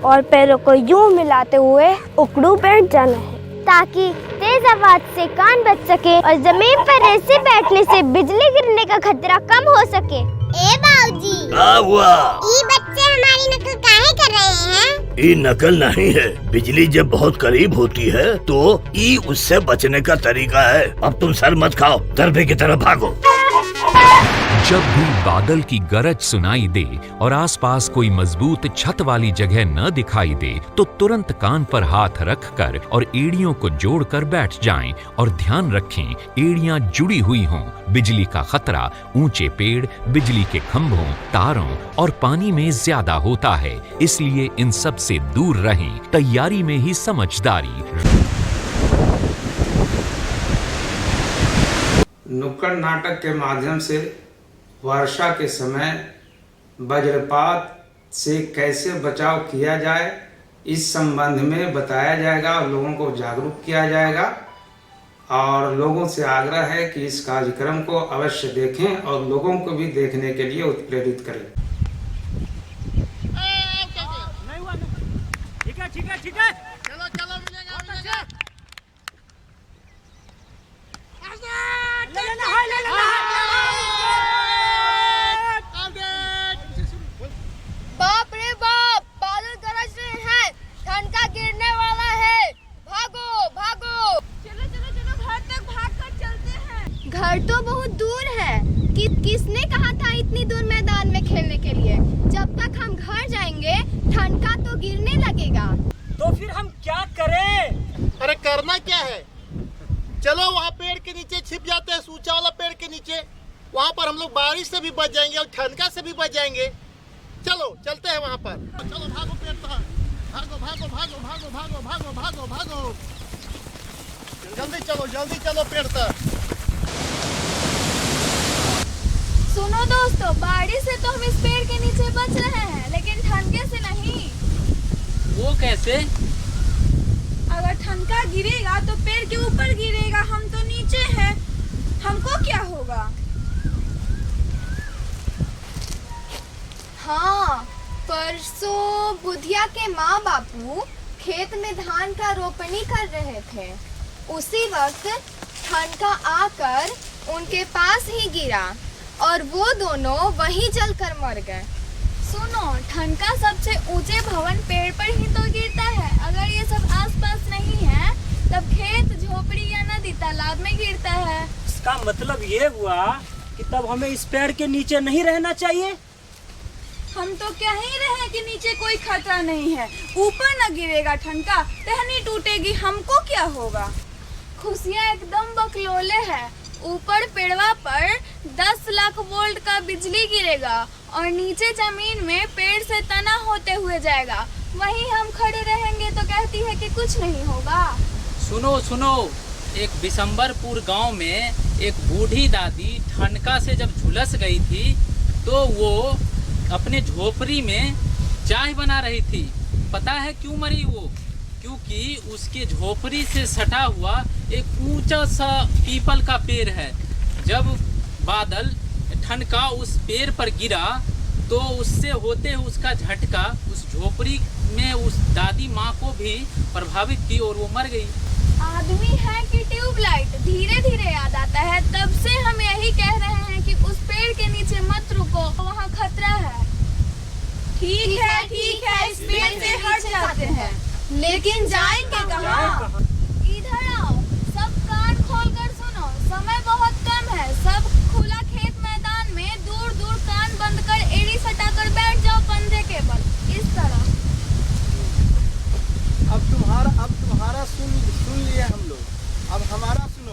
और पैरों को यूं मिलाते हुए उकड़ू बैठ जाना है ताकि तेज आवाज से कान बच सके और जमीन पर ऐसे बैठने से बिजली गिरने का खतरा कम हो सके। ए बाऊजी, क्या हुआ? ये बच्चे हमारी नकल काहे कर रहे हैं? ये नकल नहीं है। बिजली जब बहुत करीब होती है तो ये उससे बचने का तरीका है। अब तुम सर मत खाओ, दरबे की तरफ भागो। जब भी बादल की गरज सुनाई दे और आसपास कोई मजबूत छत वाली जगह न दिखाई दे तो तुरंत कान पर हाथ रखकर और एड़ियों को जोड़कर बैठ जाएं और ध्यान रखें एड़ियां जुड़ी हुई हों। बिजली का खतरा ऊंचे पेड़, बिजली के खंभों, तारों और पानी में ज्यादा होता है, इसलिए इन सब से दूर रहें। तैयारी में ही समझदारी। नुक्कड़ नाटक के माध्यम से वर्षा के समय वज्रपात से कैसे बचाव किया जाए इस संबंध में बताया जाएगा और लोगों को जागरूक किया जाएगा। और लोगों से आग्रह है कि इस कार्यक्रम को अवश्य देखें और लोगों को भी देखने के लिए उत्प्रेरित करें। ठीक है चलो मिलेगा। बाप रे बाप, बादल गरज रहे हैं, ठनका गिरने वाला है। भागो भागो, चलो घर तक भागकर चलते हैं। घर तो बहुत दूर है। किसने कहा था इतनी दूर मैदान में खेलने के लिए? जब तक हम घर जाएंगे ठनका तो गिरने लगेगा। तो फिर हम क्या करें? अरे करना क्या है, चलो वहाँ पेड़ के नीचे छिप जाते हैं, ऊंचा वाला पेड़ के नीचे। वहाँ पर हम लोग बारिश से भी बच जाएंगे और ठनका से भी बच जाएंगे। चलो चलते हैं वहाँ पर। चलो भागो पेड़ पर, भागो। जल्दी चलो पेड़ पर। सुनो दोस्तों, बारिश से तो हम इस पेड़ के नीचे बच रहे हैं, लेकिन ठनके से नहीं। वो कैसे? अगर ठनका गिरेगा तो पेड़ के ऊपर गिरेगा, हम तो नीचे हैं, हमको क्या होगा? हाँ, परसों बुधिया के माँ बापू खेत में धान का रोपनी कर रहे थे। उसी वक्त ठनका आकर उनके पास ही गिरा और वो दोनों वहीं जलकर मर गए। सुनो, ठनका सबसे ऊंचे भवन पेड़ पर ही तो गिरता है। अगर ये सब आसपास नहीं है तब खेत, झोपड़ी या नदी, तालाब में गिरता है। इसका मतलब ये हुआ कि तब हमें इस पेड़ के नीचे नहीं रहना चाहिए। हम तो कह ही रहे हैं कि नीचे कोई खतरा नहीं है। ऊपर न गिरेगा ठनका, टहनी टूटेगी, हमको क्या होगा। खुशियाँ एकदम बकलोले है। ऊपर पेड़वा पर 10 लाख वोल्ट का बिजली गिरेगा और नीचे जमीन में पेड़ से तना होते हुए जाएगा। वहीं हम खड़े रहेंगे तो कहती है कि कुछ नहीं होगा। सुनो सुनो, एक बिशंबरपुर गांव में एक बूढ़ी दादी ठनका से जब झुलस गई थी तो वो अपने झोपड़ी में चाय बना रही थी। पता है क्यों मरी वो? क्योंकि उसके झोपड़ी से सटा हुआ एक ऊंचा सा पीपल का पेड़ है। जब बादल ठनका उस पेड़ पर गिरा तो उससे होते उसका झटका उस झोपड़ी में उस दादी माँ को भी प्रभावित की और वो मर गई। आदमी है कि ट्यूबलाइट, धीरे धीरे याद आता है। तब से हम यही कह रहे हैं कि उस पेड़ के नीचे मत रुको, वहाँ खतरा है। ठीक है, इस पेड़ से हट जाते हैं, लेकिन जाएंगे कहाँ? इधर आओ, सब कान खोलकर सुनो। समय बहुत कम है। सब खुला खेत मैदान में दूर दूर कान बंद कर एड़ी सटाकर बैठ जाओ कंधे के बल, इस तरह। अब तुम्हारा सुन लिए हम लोग। अब हमारा सुनो,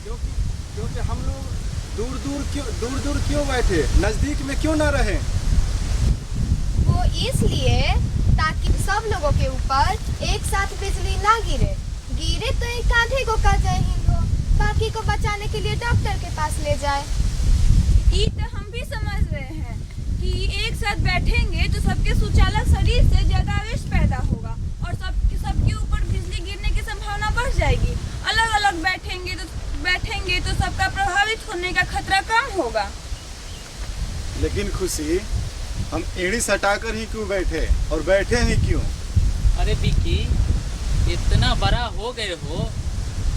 क्योंकि हम लोग दूर दूर क्यों बैठे, नजदीक में क्यों ना रहे? वो इसलिए ताकि सब लोगों के ऊपर एक साथ बिजली ना गिरे तो एक आधे को का जय हिंद हो, बाकी को बचाने के लिए डॉक्टर के पास ले जाए। ये तो हम भी समझ रहे हैं कि एक साथ बैठेंगे तो सबके सुचालक शरीर से ज्यादा आवेश पैदा होगा और सबके ऊपर बिजली गिरने की संभावना बढ़ जाएगी। अलग अलग बैठेंगे तो सबका प्रभावित होने का खतरा कम होगा। लेकिन खुशी, हम एड़ी सटाकर ही क्यों बैठे और बैठे ही क्यों? अरे बिक्की, इतना बड़ा हो गए हो,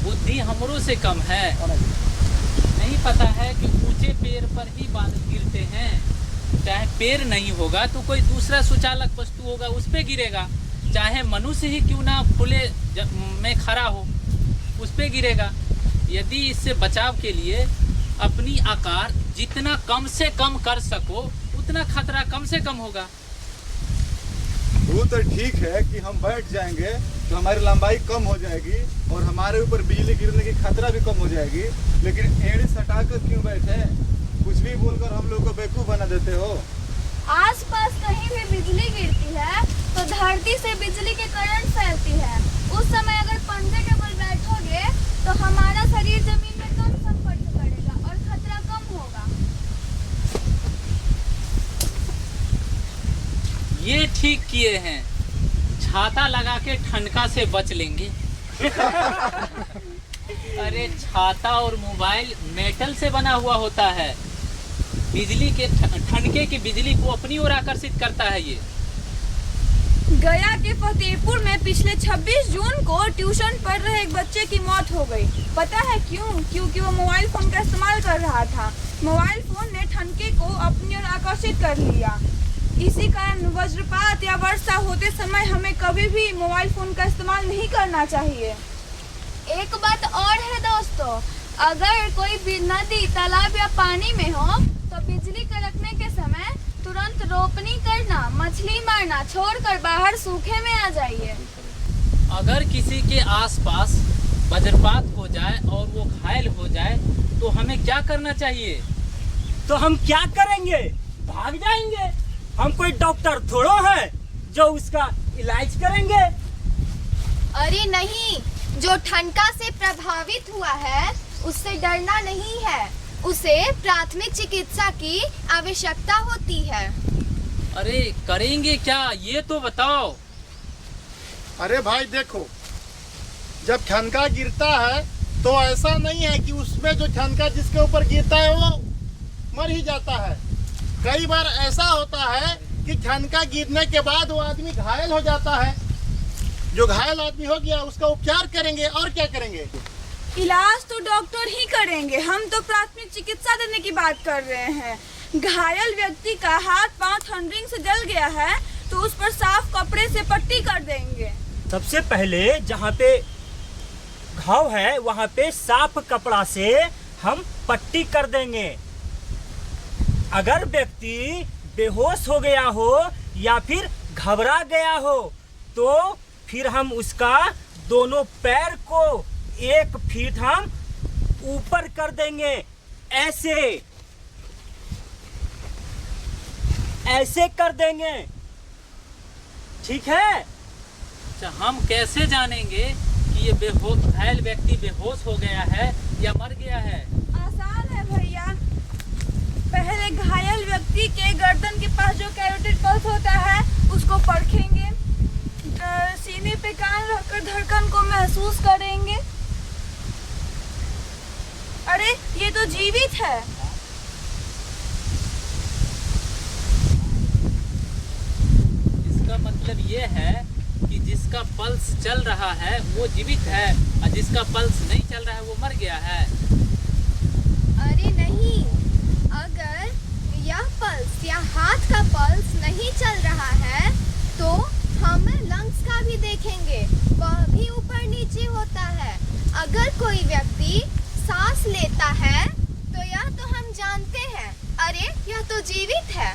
बुद्धि हमरों से कम है। नहीं पता है कि ऊंचे पेड़ पर ही बादल गिरते हैं। चाहे पेड़ नहीं होगा तो कोई दूसरा सुचालक वस्तु होगा, उस पे गिरेगा। चाहे मनुष्य ही क्यों ना खुले में खड़ा हो, उस पे गिरेगा। यदि इससे बचाव के लिए अपनी आकार जितना कम से कम कर सको उतना खतरा कम से कम होगा। वो तो ठीक है कि हम बैठ जाएंगे तो हमारी लंबाई कम हो जाएगी और हमारे ऊपर बिजली गिरने की खतरा भी कम हो जाएगी। लेकिन एड़ी सटाकर क्यों बैठे? कुछ भी बोलकर हम लोग को बेवकूफ बना देते हो। आसपास कहीं भी बिजली गिरती है तो धरती से बिजली के करंट फैलती है। उस समय अगर पंजे के बल बैठोगे तो हमारा शरीर जमीन में कम संपर्क करेगा और खतरा कम होगा। ये ठीक किए हैं, छाता लगा के ठनका से बच लेंगे। अरे छाता और मोबाइल मेटल से बना हुआ होता है। बिजली के ठनके की बिजली को अपनी ओर आकर्षित करता है। ये गया के फतेहपुर में पिछले 26 जून को ट्यूशन पढ़ रहे एक बच्चे की मौत हो गई। पता है क्यों? क्योंकि वो मोबाइल फोन का इस्तेमाल कर रहा था। मोबाइल फोन ने ठनके को अपनी ओर आकर्षित कर लिया। इसी कारण वज्रपात या वर्षा होते समय हमें कभी भी मोबाइल फोन का इस्तेमाल नहीं करना चाहिए। एक बात और है दोस्तों, अगर कोई नदी, तालाब या पानी में हो तो बिजली कड़कने के समय तुरंत रोपनी करना, मछली मारना छोड़कर बाहर सूखे में आ जाइए। अगर किसी के आसपास वज्रपात हो जाए और वो घायल हो जाए तो हमें क्या करना चाहिए? तो हम क्या करेंगे? भाग जाएंगे। हम कोई डॉक्टर थोड़ो है जो उसका इलाज करेंगे। अरे नहीं, जो ठनका से प्रभावित हुआ है उससे डरना नहीं है, उसे प्राथमिक चिकित्सा की आवश्यकता होती है। अरे करेंगे क्या, ये तो बताओ। अरे भाई देखो, जब ठनका गिरता है तो ऐसा नहीं है कि उसमें जो ठनका जिसके ऊपर गिरता है वो मर ही जाता है। कई बार ऐसा होता है कि ठनका गिरने के बाद वो आदमी घायल हो जाता है। जो घायल आदमी हो गया उसका उपचार करेंगे और क्या करेंगे? इलाज तो डॉक्टर ही करेंगे, हम तो प्राथमिक चिकित्सा देने की बात कर रहे हैं। घायल व्यक्ति का हाथ पांव थंडरिंग से जल गया है तो उस पर साफ कपड़े से पट्टी कर देंगे। सबसे पहले जहाँ पे घाव है वहाँ पे साफ कपड़ा से हम पट्टी कर देंगे। अगर व्यक्ति बेहोश हो गया हो या फिर घबरा गया हो तो फिर हम उसका दोनों पैर को 1 फीट हम ऊपर कर देंगे, ऐसे कर देंगे, ठीक है? अच्छा, हम कैसे जानेंगे कि ये घायल व्यक्ति बेहोश हो गया है या मर गया है? आसान है भैया। पहले घायल व्यक्ति के गर्दन के पास जो कैरोटिड पल्स होता है उसको परखेंगे, सीने पे कान रखकर धड़कन को महसूस करेंगे। अरे ये तो जीवित है। इसका मतलब ये है कि जिसका पल्स चल रहा है वो जीवित है और जिसका पल्स नहीं चल रहा है वो मर गया है। अरे नहीं, अगर यह पल्स या हाथ का पल्स नहीं चल रहा है तो हम लंग्स का भी देखेंगे, वह भी ऊपर नीचे होता है। अगर कोई व्यक्ति सांस लेता है तो यह तो हम जानते हैं, अरे यह तो जीवित है।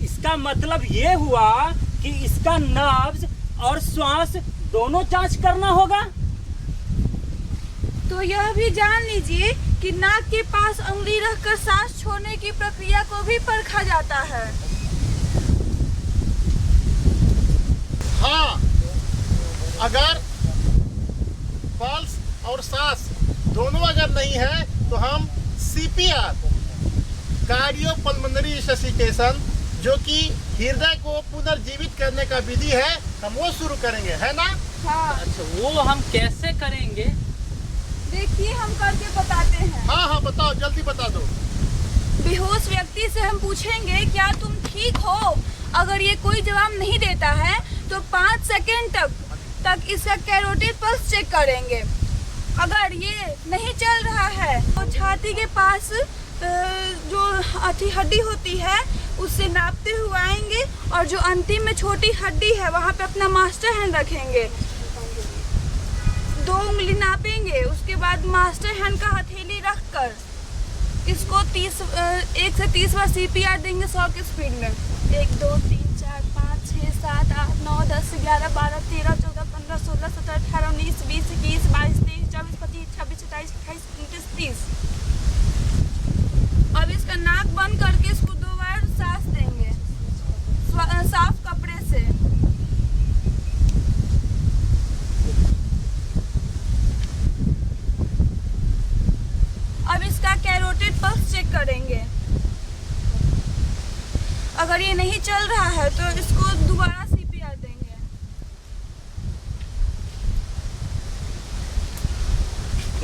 इसका मतलब ये हुआ कि इसका नब्ज और श्वास दोनों जांच करना होगा। तो यह भी जान लीजिए कि नाक के पास उंगली रखकर सांस छोड़ने की प्रक्रिया को भी परखा जाता है। हाँ, अगर पल्स और सांस दोनों अगर नहीं है तो हम CPR, कार्डियोपल्मोनरी रिससिटेशन, जो कि हृदय को पुनर्जीवित करने का विधि है, हम वो शुरू करेंगे, है ना? हाँ। अच्छा, वो हम कैसे करेंगे? देखिए हम करके बताते हैं। हाँ, बताओ, जल्दी बता दो। बेहोश व्यक्ति से हम पूछेंगे क्या तुम ठीक हो? अगर ये कोई जवाब नहीं देता है तो 5 सेकेंड तक इसका कैरोटिड पल्स चेक करेंगे। अगर ये नहीं चल रहा है तो छाती के पास जो हड्डी होती है उससे नापते हुए आएंगे और जो अंतिम में छोटी हड्डी है वहाँ पे अपना मास्टर हैंड रखेंगे, 2 उंगली नापेंगे। उसके बाद मास्टर हैंड का हथेली रखकर इसको 1 से 30 बार CPR देंगे 100 की स्पीड में। 1 2 3 4 5 6 7 8 9 10 11 12 13 14 15 16 17 18 19 20 21 22 23 24 25 26 27 28 29 30। अब इसका नाक बंद करके इसको 2 बार सांस देंगे साफ कपड़े से। अब इसका कैरोटिड पल्स चेक करेंगे। अगर ये नहीं चल रहा है तो इसको दोबारा CPR देंगे।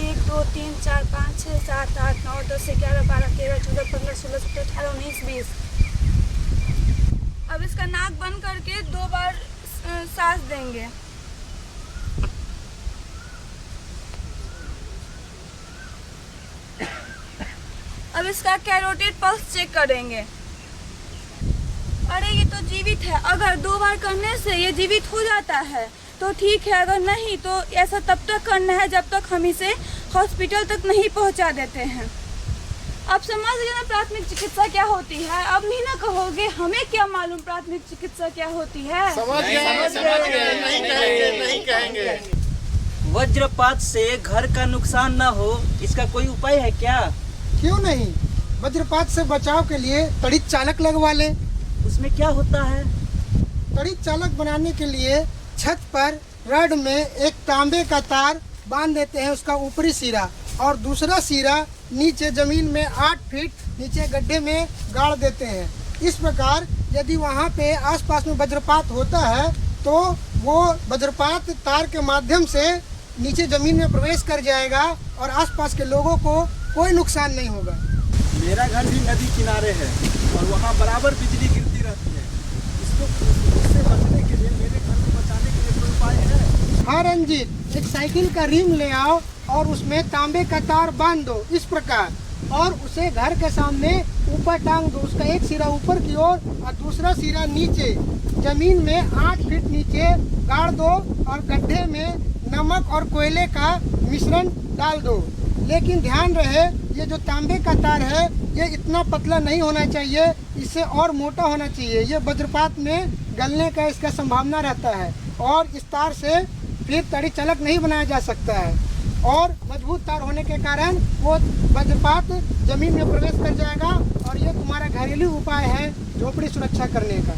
एक 2 3 4 5 6 7 8 9 10 11 12 13 14 15 16 17 18 19 20। अब इसका नाक बंद करके 2 बार सांस देंगे। अब इसका कैरोटिड पल्स चेक करेंगे। अरे ये तो जीवित है। अगर 2 बार करने से ये जीवित हो जाता है तो ठीक है, अगर नहीं तो ऐसा तब तक करना है जब तक हम इसे हॉस्पिटल तक नहीं पहुंचा देते हैं। अब समझ गए ना प्राथमिक चिकित्सा क्या होती है? अब नहीं ना कहोगे हमें क्या मालूम प्राथमिक चिकित्सा क्या होती है? समझ गए, नहीं कहेंगे। वज्रपात से घर का नुकसान ना हो, इसका कोई उपाय है क्या? क्यों नहीं, वज्रपात से बचाव के लिए तड़ित चालक लगवा ले। उसमें क्या होता है? तड़ित चालक बनाने के लिए छत पर रड में एक तांबे का तार बांध देते हैं, उसका ऊपरी सिरा, और दूसरा सिरा नीचे जमीन में 8 फीट नीचे गड्ढे में गाड़ देते हैं। इस प्रकार यदि वहाँ पे आसपास में वज्रपात होता है तो वो वज्रपात तार के माध्यम से नीचे जमीन में प्रवेश कर जाएगा और आसपास के लोगों को कोई नुकसान नहीं होगा। मेरा घर भी नदी किनारे है और वहाँ बराबर बिजली गिरती रहती है। इससे बचने के लिए, मेरे घर को बचाने के लिए कोई उपाय है? हाँ है रंजीत, एक साइकिल का रिम ले आओ और उसमें तांबे का तार बांध दो इस प्रकार, और उसे घर के सामने ऊपर टांग दो। उसका एक सिरा ऊपर की ओर और दूसरा सिरा नीचे, जमीन में 8 फीट नीचे गाड़ दो और गड्ढे में नमक और कोयले का मिश्रण डाल दो। लेकिन ध्यान रहे, ये जो तांबे का तार है ये इतना पतला नहीं होना चाहिए, इससे और मोटा होना चाहिए। ये वज्रपात में गलने का इसका संभावना रहता है और इस तार से फिर तड़ी चालक नहीं बनाया जा सकता है, और मजबूत तार होने के कारण वो वज्रपात जमीन में प्रवेश कर जाएगा। और ये तुम्हारा घरेलू उपाय है झोपड़ी सुरक्षा करने का।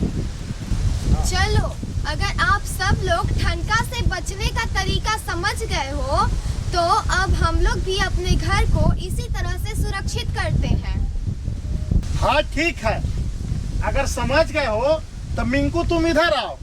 चलो, अगर आप सब लोग ठनका से बचने का तरीका समझ गए हो तो अब हम लोग भी अपने घर को इसी तरह से सुरक्षित करते हैं। हाँ ठीक है, अगर समझ गए हो तो मिंकू तुम इधर आओ।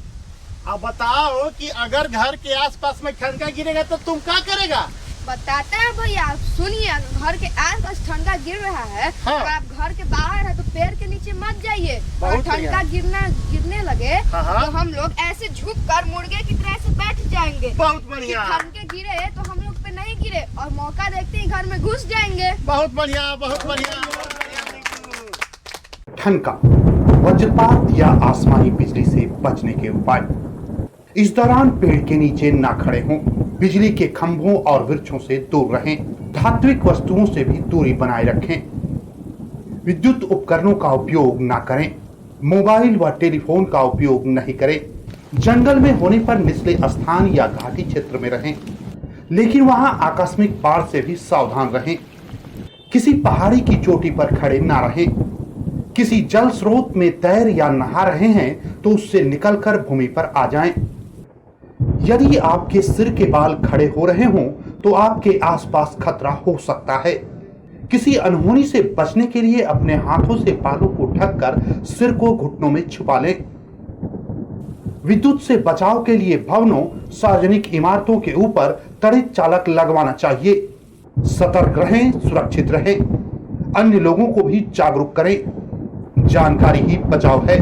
अब बताओ कि अगर घर के आसपास में ठनका गिरेगा तो तुम क्या करेगा? बताते हैं भैया, सुनिए। घर के आसपास ठनका गिर रहा है, हाँ। अगर आप घर के बाहर है तो पेड़ के नीचे मत जाइए। बहुत और ठनका गिरने लगे हाँ। तो हम लोग ऐसे झुक कर मुर्गे की तरह से बैठ जाएंगे। बहुत बढ़िया। ठनके गिरे तो हम लोग पे नहीं गिरे और मौका देखते ही घर में घुस जाएंगे। बहुत बढ़िया, बहुत बढ़िया। ठनका, वज्रपात या आसमानी बिजली से बचने के उपाय। इस दौरान पेड़ के नीचे ना खड़े हों, बिजली के खंभों और वृक्षों से दूर रहें, धात्विक वस्तुओं से भी दूरी बनाए रखें, विद्युत उपकरणों का उपयोग ना करें, मोबाइल व टेलीफोन का उपयोग नहीं करें, जंगल में होने पर निचले स्थान या घाटी क्षेत्र में रहें, लेकिन वहां आकस्मिक बाढ़ से भी सावधान रहें, किसी पहाड़ी की चोटी पर खड़े ना रहें, किसी जल स्रोत में तैर या नहा रहे हैं तो उससे निकलकर भूमि पर आ जाएं। यदि आपके सिर के बाल खड़े हो रहे हों तो आपके आसपास खतरा हो सकता है। किसी अनहोनी से बचने के लिए अपने हाथों से बालों को ढककर सिर को घुटनों में छुपा लें। विद्युत से बचाव के लिए भवनों, सार्वजनिक इमारतों के ऊपर तड़ित चालक लगवाना चाहिए। सतर्क रहें, सुरक्षित रहें, अन्य लोगों को भी जागरूक करें। जानकारी ही बचाव है।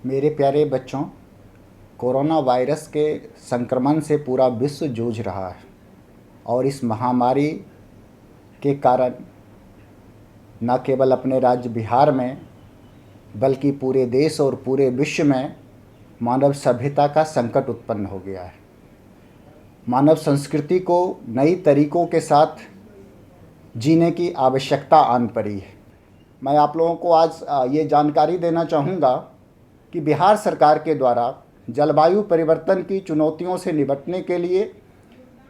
मेरे प्यारे बच्चों, कोरोना वायरस के संक्रमण से पूरा विश्व जूझ रहा है और इस महामारी के कारण न केवल अपने राज्य बिहार में बल्कि पूरे देश और पूरे विश्व में मानव सभ्यता का संकट उत्पन्न हो गया है। मानव संस्कृति को नई तरीकों के साथ जीने की आवश्यकता आन पड़ी है। मैं आप लोगों को आज ये जानकारी देना चाहूँगा कि बिहार सरकार के द्वारा जलवायु परिवर्तन की चुनौतियों से निपटने के लिए,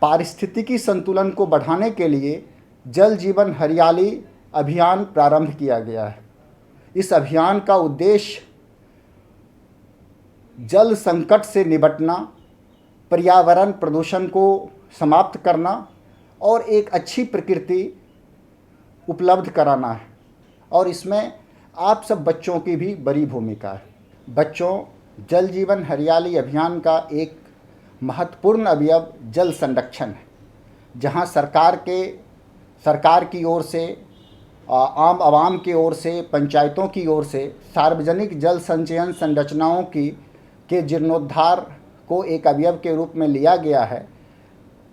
पारिस्थितिकी संतुलन को बढ़ाने के लिए जल जीवन हरियाली अभियान प्रारंभ किया गया है। इस अभियान का उद्देश्य जल संकट से निपटना, पर्यावरण प्रदूषण को समाप्त करना और एक अच्छी प्रकृति उपलब्ध कराना है, और इसमें आप सब बच्चों की भी बड़ी भूमिका है। बच्चों, जल जीवन हरियाली अभियान का एक महत्वपूर्ण अवयव जल संरक्षण है, जहां सरकार की ओर से, आम आवाम की ओर से, पंचायतों की ओर से सार्वजनिक जल संचयन संरचनाओं के जीर्णोद्धार को एक अवयव के रूप में लिया गया है।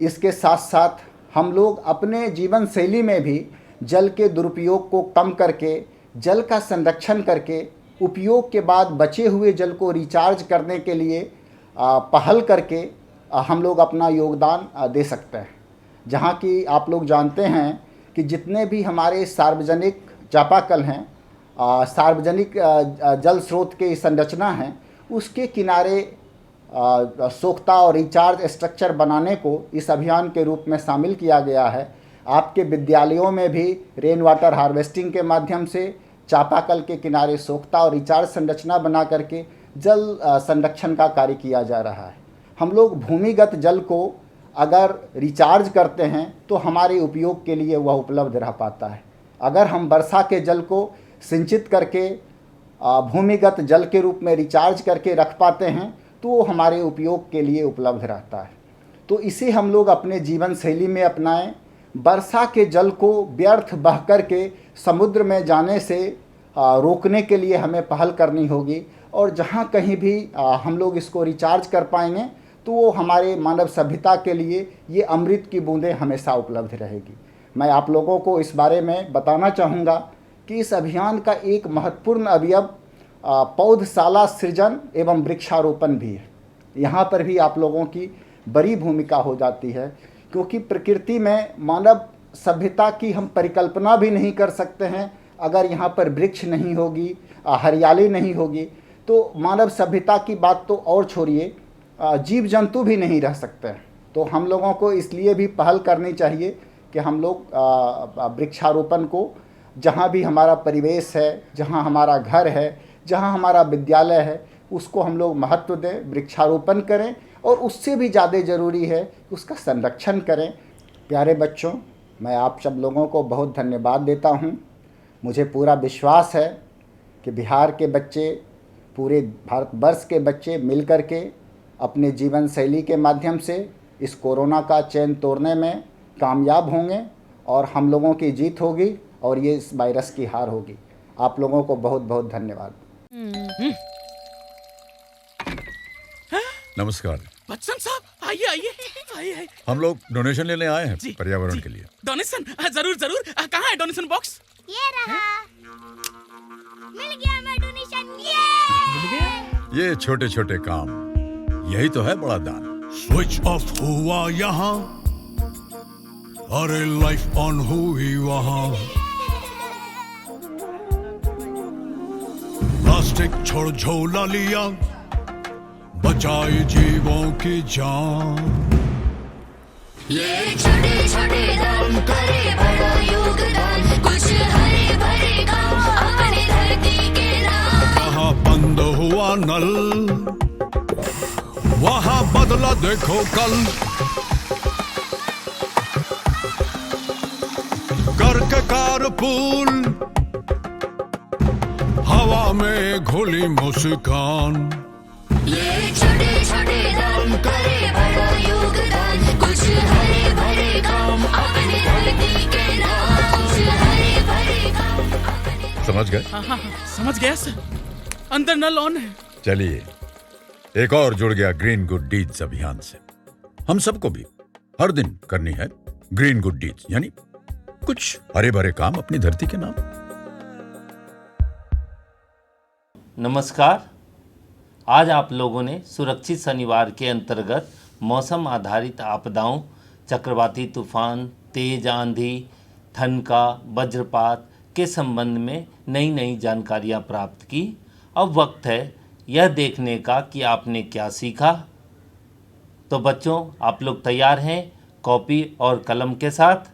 इसके साथ साथ हम लोग अपने जीवन शैली में भी जल के दुरुपयोग को कम करके, जल का संरक्षण करके, उपयोग के बाद बचे हुए जल को रिचार्ज करने के लिए पहल करके हम लोग अपना योगदान दे सकते हैं। जहाँ की आप लोग जानते हैं कि जितने भी हमारे सार्वजनिक चापाकल हैं, सार्वजनिक जल स्रोत के संरचना हैं, उसके किनारे सोख्ता और रिचार्ज स्ट्रक्चर बनाने को इस अभियान के रूप में शामिल किया गया है। आपके विद्यालयों में भी रेन वाटर हार्वेस्टिंग के माध्यम से चापाकल के किनारे सोख्ता और रिचार्ज संरचना बना करके जल संरक्षण का कार्य किया जा रहा है। हम लोग भूमिगत जल को अगर रिचार्ज करते हैं तो हमारे उपयोग के लिए वह उपलब्ध रह पाता है। अगर हम वर्षा के जल को सिंचित करके भूमिगत जल के रूप में रिचार्ज करके रख पाते हैं तो वो हमारे उपयोग के लिए उपलब्ध रहता है। तो इसे हम लोग अपने जीवन शैली में अपनाएं। वर्षा के जल को व्यर्थ बह कर के समुद्र में जाने से रोकने के लिए हमें पहल करनी होगी। और जहाँ कहीं भी हम लोग इसको रिचार्ज कर पाएंगे तो वो हमारे मानव सभ्यता के लिए ये अमृत की बूंदें हमेशा उपलब्ध रहेगी। मैं आप लोगों को इस बारे में बताना चाहूँगा कि इस अभियान का एक महत्वपूर्ण अवयव पौधशाला सृजन एवं वृक्षारोपण भी है। यहाँ पर भी आप लोगों की बड़ी भूमिका हो जाती है, क्योंकि प्रकृति में मानव सभ्यता की हम परिकल्पना भी नहीं कर सकते हैं। अगर यहाँ पर वृक्ष नहीं होगी, हरियाली नहीं होगी, तो मानव सभ्यता की बात तो और छोड़िए, जीव जंतु भी नहीं रह सकते हैं। तो हम लोगों को इसलिए भी पहल करनी चाहिए कि हम लोग वृक्षारोपण को जहाँ भी हमारा परिवेश है, जहाँ हमारा घर है, जहाँ हमारा विद्यालय है, उसको हम लोग महत्व दें, वृक्षारोपण करें और उससे भी ज़्यादा ज़रूरी है कि उसका संरक्षण करें। प्यारे बच्चों, मैं आप सब लोगों को बहुत धन्यवाद देता हूँ। मुझे पूरा विश्वास है कि बिहार के बच्चे, पूरे भारतवर्ष के बच्चे मिलकर के अपने जीवन शैली के माध्यम से इस कोरोना का चैन तोड़ने में कामयाब होंगे और हम लोगों की जीत होगी और ये इस वायरस की हार होगी। आप लोगों को बहुत बहुत धन्यवाद। नमस्कार बच्चन साहब, आइए आइए आइए। हम लोग डोनेशन लेने आए हैं पर्यावरण के लिए। डोनेशन? जरूर जरूर। कहाँ है डोनेशन बॉक्स? ये रहा। मिल गया मैं डोनेशन। ये छोटे छोटे काम, यही तो है बड़ा दान। स्विच ऑफ हुआ यहाँ, अरे लाइफ ऑन हुई वहाँ। प्लास्टिक छोड़ झोला लिया, बचाए जीवों की जान। ये छोटे छोटे दान करे बड़ा योगदान, कुछ हरे भरे काम अपने धरती के नाम। कहाँ बंद हुआ नल, वहाँ बदला देखो कल। करके कारपूल, हवा में घुली मुस्कान। ये छोटे छोटे दान करे बड़ा योगदान, कुछ हरे भरे काम अपने धरती के नाम। कुछ हरे भरे काम। समझ गए? हाँ, समझ गया सर। अंदर नल ऑन है। चलिए, एक और जुड़ गया ग्रीन गुड डीड्स अभियान से। हम सबको भी हर दिन करनी है ग्रीन गुड डीड्स, यानी कुछ हरे भरे काम अपनी धरती के नाम। नमस्कार। आज आप लोगों ने सुरक्षित शनिवार के अंतर्गत मौसम आधारित आपदाओं, चक्रवाती तूफान, तेज आंधी, ठनका, वज्रपात के संबंध में नई नई जानकारियां प्राप्त की। अब वक्त है यह देखने का कि आपने क्या सीखा। तो बच्चों, आप लोग तैयार हैं कॉपी और कलम के साथ?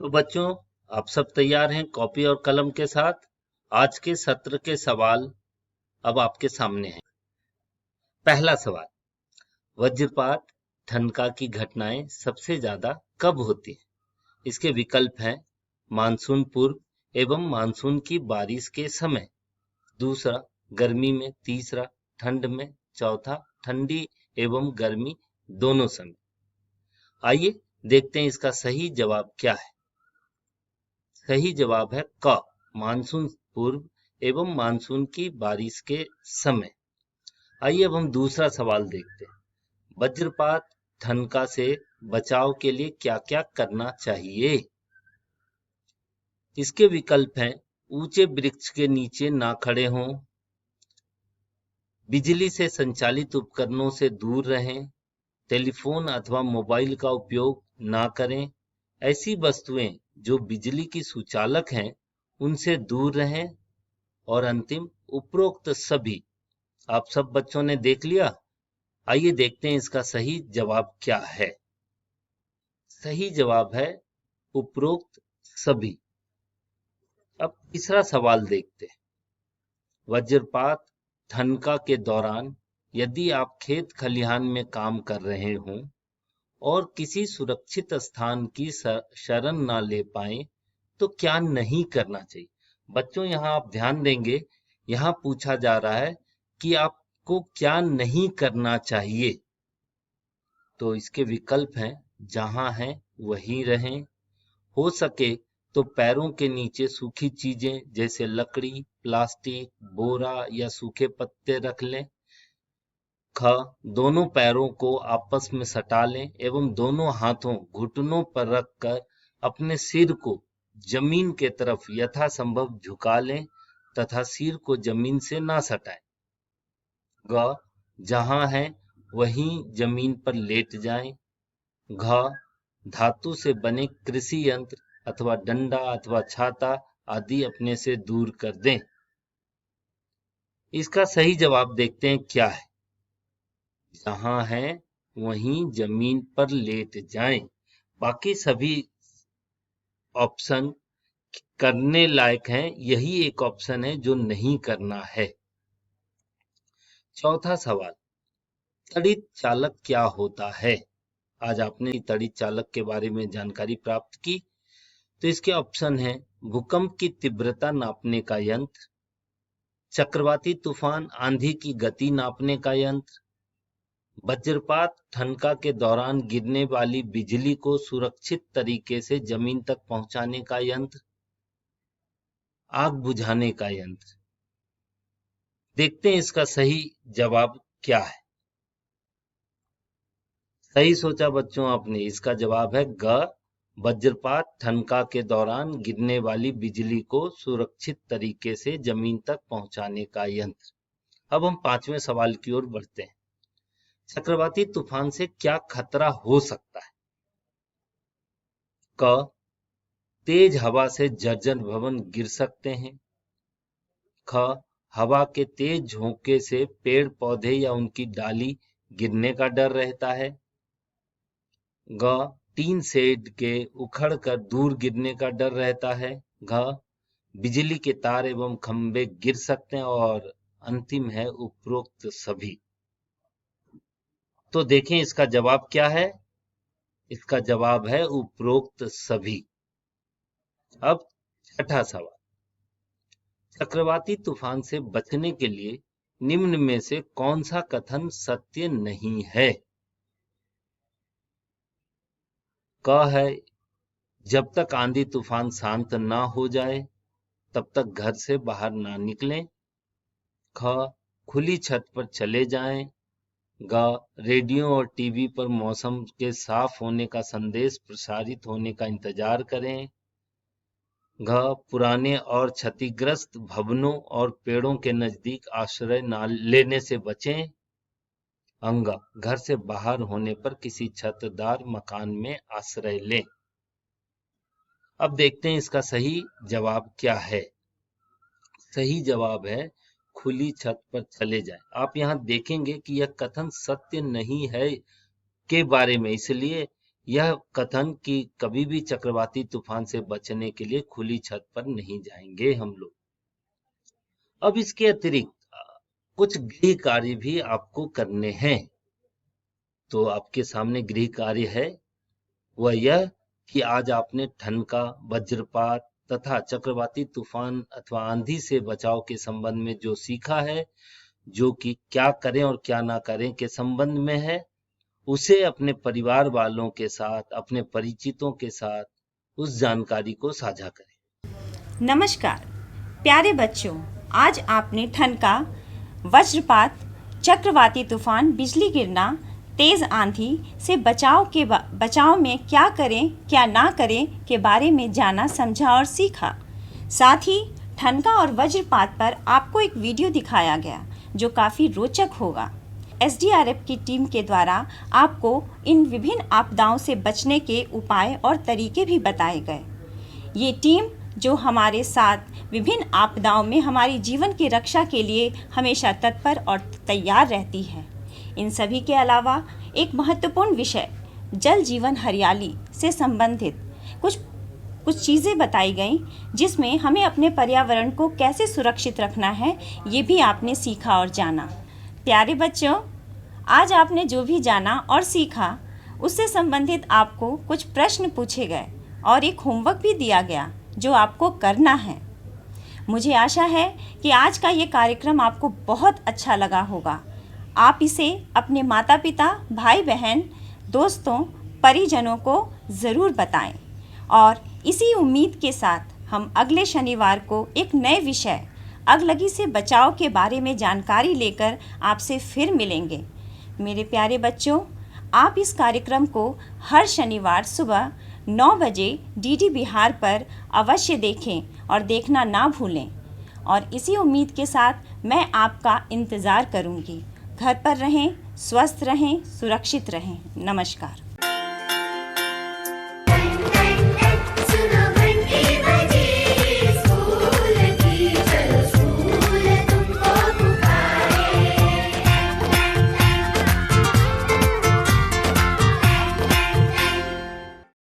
तो बच्चों, आप सब तैयार हैं कॉपी और कलम के साथ? आज के सत्र के सवाल अब आपके सामने हैं। पहला सवाल, वज्रपात, ठनका की घटनाएं सबसे ज्यादा कब होती हैं? इसके विकल्प हैं मानसून पूर्व एवं मानसून की बारिश के समय, दूसरा गर्मी में, तीसरा ठंड में, चौथा ठंडी एवं गर्मी दोनों समय। आइए देखते हैं इसका सही जवाब क्या है। सही जवाब है क, मानसून पूर्व एवं मानसून की बारिश के समय। आइए अब हम दूसरा सवाल देखते हैं। वज्रपात, ठनका से बचाव के लिए क्या क्या करना चाहिए? इसके विकल्प हैं ऊंचे वृक्ष के नीचे ना खड़े हों, बिजली से संचालित उपकरणों से दूर रहें, टेलीफोन अथवा मोबाइल का उपयोग ना करें, ऐसी वस्तुएं जो बिजली की सुचालक हैं उनसे दूर रहें, और अंतिम उपरोक्त सभी। आप सब बच्चों ने देख लिया। आइए देखते हैं इसका सही जवाब क्या है। सही जवाब है उपरोक्त सभी। अब तीसरा सवाल देखते हैं। वज्रपात, ठनका के दौरान यदि आप खेत खलिहान में काम कर रहे हों और किसी सुरक्षित स्थान की शरण ना ले पाए तो क्या नहीं करना चाहिए? बच्चों, यहाँ आप ध्यान देंगे, यहाँ पूछा जा रहा है कि आपको क्या नहीं करना चाहिए। तो इसके विकल्प हैं जहां हैं वहीं रहें, हो सके तो पैरों के नीचे सूखी चीजें जैसे लकड़ी, प्लास्टिक, बोरा या सूखे पत्ते रख लें। ख, दोनों पैरों को आपस में सटा लें एवं दोनों हाथों घुटनों पर रखकर अपने सिर को जमीन के तरफ यथासंभव झुका लें तथा सिर को जमीन से ना सटाएं। ग, जहां है वहीं जमीन पर लेट जाएं। घ, धातु से बने कृषि यंत्र अथवा डंडा अथवा छाता आदि अपने से दूर कर दें। इसका सही जवाब देखते हैं क्या है। जहां है वहीं जमीन पर लेट जाएं। बाकी सभी ऑप्शन करने लायक हैं, यही एक ऑप्शन है जो नहीं करना है। चौथा सवाल, तड़ित चालक क्या होता है? आज आपने तड़ित चालक के बारे में जानकारी प्राप्त की, तो इसके ऑप्शन है भूकंप की तीव्रता नापने का यंत्र, चक्रवाती तूफान आंधी की गति नापने का यंत्र, वज्रपात ठनका के दौरान गिरने वाली बिजली को सुरक्षित तरीके से जमीन तक पहुंचाने का यंत्र, आग बुझाने का यंत्र। देखते हैं इसका सही जवाब क्या है। सही सोचा बच्चों आपने, इसका जवाब है ग, वज्रपात ठनका के दौरान गिरने वाली बिजली को सुरक्षित तरीके से जमीन तक पहुंचाने का यंत्र। अब हम 5वें सवाल की ओर बढ़ते हैं। चक्रवाती तूफान से क्या खतरा हो सकता है? क, तेज हवा से जर्जर भवन गिर सकते हैं। ख, हवा के तेज झोंके से पेड़ पौधे या उनकी डाली गिरने का डर रहता है। ग, टीन शेड के उखड़ कर दूर गिरने का डर रहता है। घ, बिजली के तार एवं खंभे गिर सकते हैं। और अंतिम है उपरोक्त सभी। तो देखें इसका जवाब क्या है। इसका जवाब है उपरोक्त सभी। अब छठा सवाल, चक्रवाती तूफान से बचने के लिए निम्न में से कौन सा कथन सत्य नहीं है? क है, जब तक आंधी तूफान शांत ना हो जाए तब तक घर से बाहर ना निकलें। ख, खुली छत पर चले जाएं। ग, रेडियो और टीवी पर मौसम के साफ होने का संदेश प्रसारित होने का इंतजार करें। घ, पुराने और क्षतिग्रस्त भवनों और पेड़ों के नजदीक आश्रय न लेने से बचें। अंग, घर से बाहर होने पर किसी छतदार मकान में आश्रय लें। अब देखते हैं इसका सही जवाब क्या है। सही जवाब है खुली छत पर चले जाएं। आप यहाँ देखेंगे कि यह कथन सत्य नहीं है के बारे में, इसलिए यह कथन कि कभी भी चक्रवाती तूफान से बचने के लिए खुली छत पर नहीं जाएंगे हम लोग। अब इसके अतिरिक्त कुछ गृह कार्य भी आपको करने हैं। तो आपके सामने गृह कार्य है वह यह कि आज आपने ठनका, वज्रपात तथा चक्रवाती तूफान अथवा आंधी से बचाव के संबंध में जो सीखा है, जो कि क्या करें और क्या ना करें के संबंध में है, उसे अपने परिवार वालों के साथ, अपने परिचितों के साथ उस जानकारी को साझा करें। नमस्कार प्यारे बच्चों, आज आपने ठनका, वज्रपात, चक्रवाती तूफान, बिजली गिरना, तेज आंधी से बचाव में क्या करें क्या ना करें के बारे में जाना, समझा और सीखा। साथ ही ठनका और वज्रपात पर आपको एक वीडियो दिखाया गया जो काफ़ी रोचक होगा। एसडीआरएफ की टीम के द्वारा आपको इन विभिन्न आपदाओं से बचने के उपाय और तरीके भी बताए गए। ये टीम जो हमारे साथ विभिन्न आपदाओं में हमारी जीवन की रक्षा के लिए हमेशा तत्पर और तैयार रहती है। इन सभी के अलावा एक महत्वपूर्ण विषय जल जीवन हरियाली से संबंधित कुछ चीज़ें बताई गई, जिसमें हमें अपने पर्यावरण को कैसे सुरक्षित रखना है ये भी आपने सीखा और जाना। प्यारे बच्चों, आज आपने जो भी जाना और सीखा उससे संबंधित आपको कुछ प्रश्न पूछे गए और एक होमवर्क भी दिया गया जो आपको करना है। मुझे आशा है कि आज का ये कार्यक्रम आपको बहुत अच्छा लगा होगा। आप इसे अपने माता पिता, भाई बहन, दोस्तों, परिजनों को ज़रूर बताएं और इसी उम्मीद के साथ हम अगले शनिवार को एक नए विषय अगलगी से बचाव के बारे में जानकारी लेकर आपसे फिर मिलेंगे। मेरे प्यारे बच्चों, आप इस कार्यक्रम को हर शनिवार सुबह 9 बजे डीडी बिहार पर अवश्य देखें और देखना ना भूलें। और इसी उम्मीद के साथ मैं आपका इंतज़ार करूंगी। घर पर रहें, स्वस्थ रहें, सुरक्षित रहें। नमस्कार।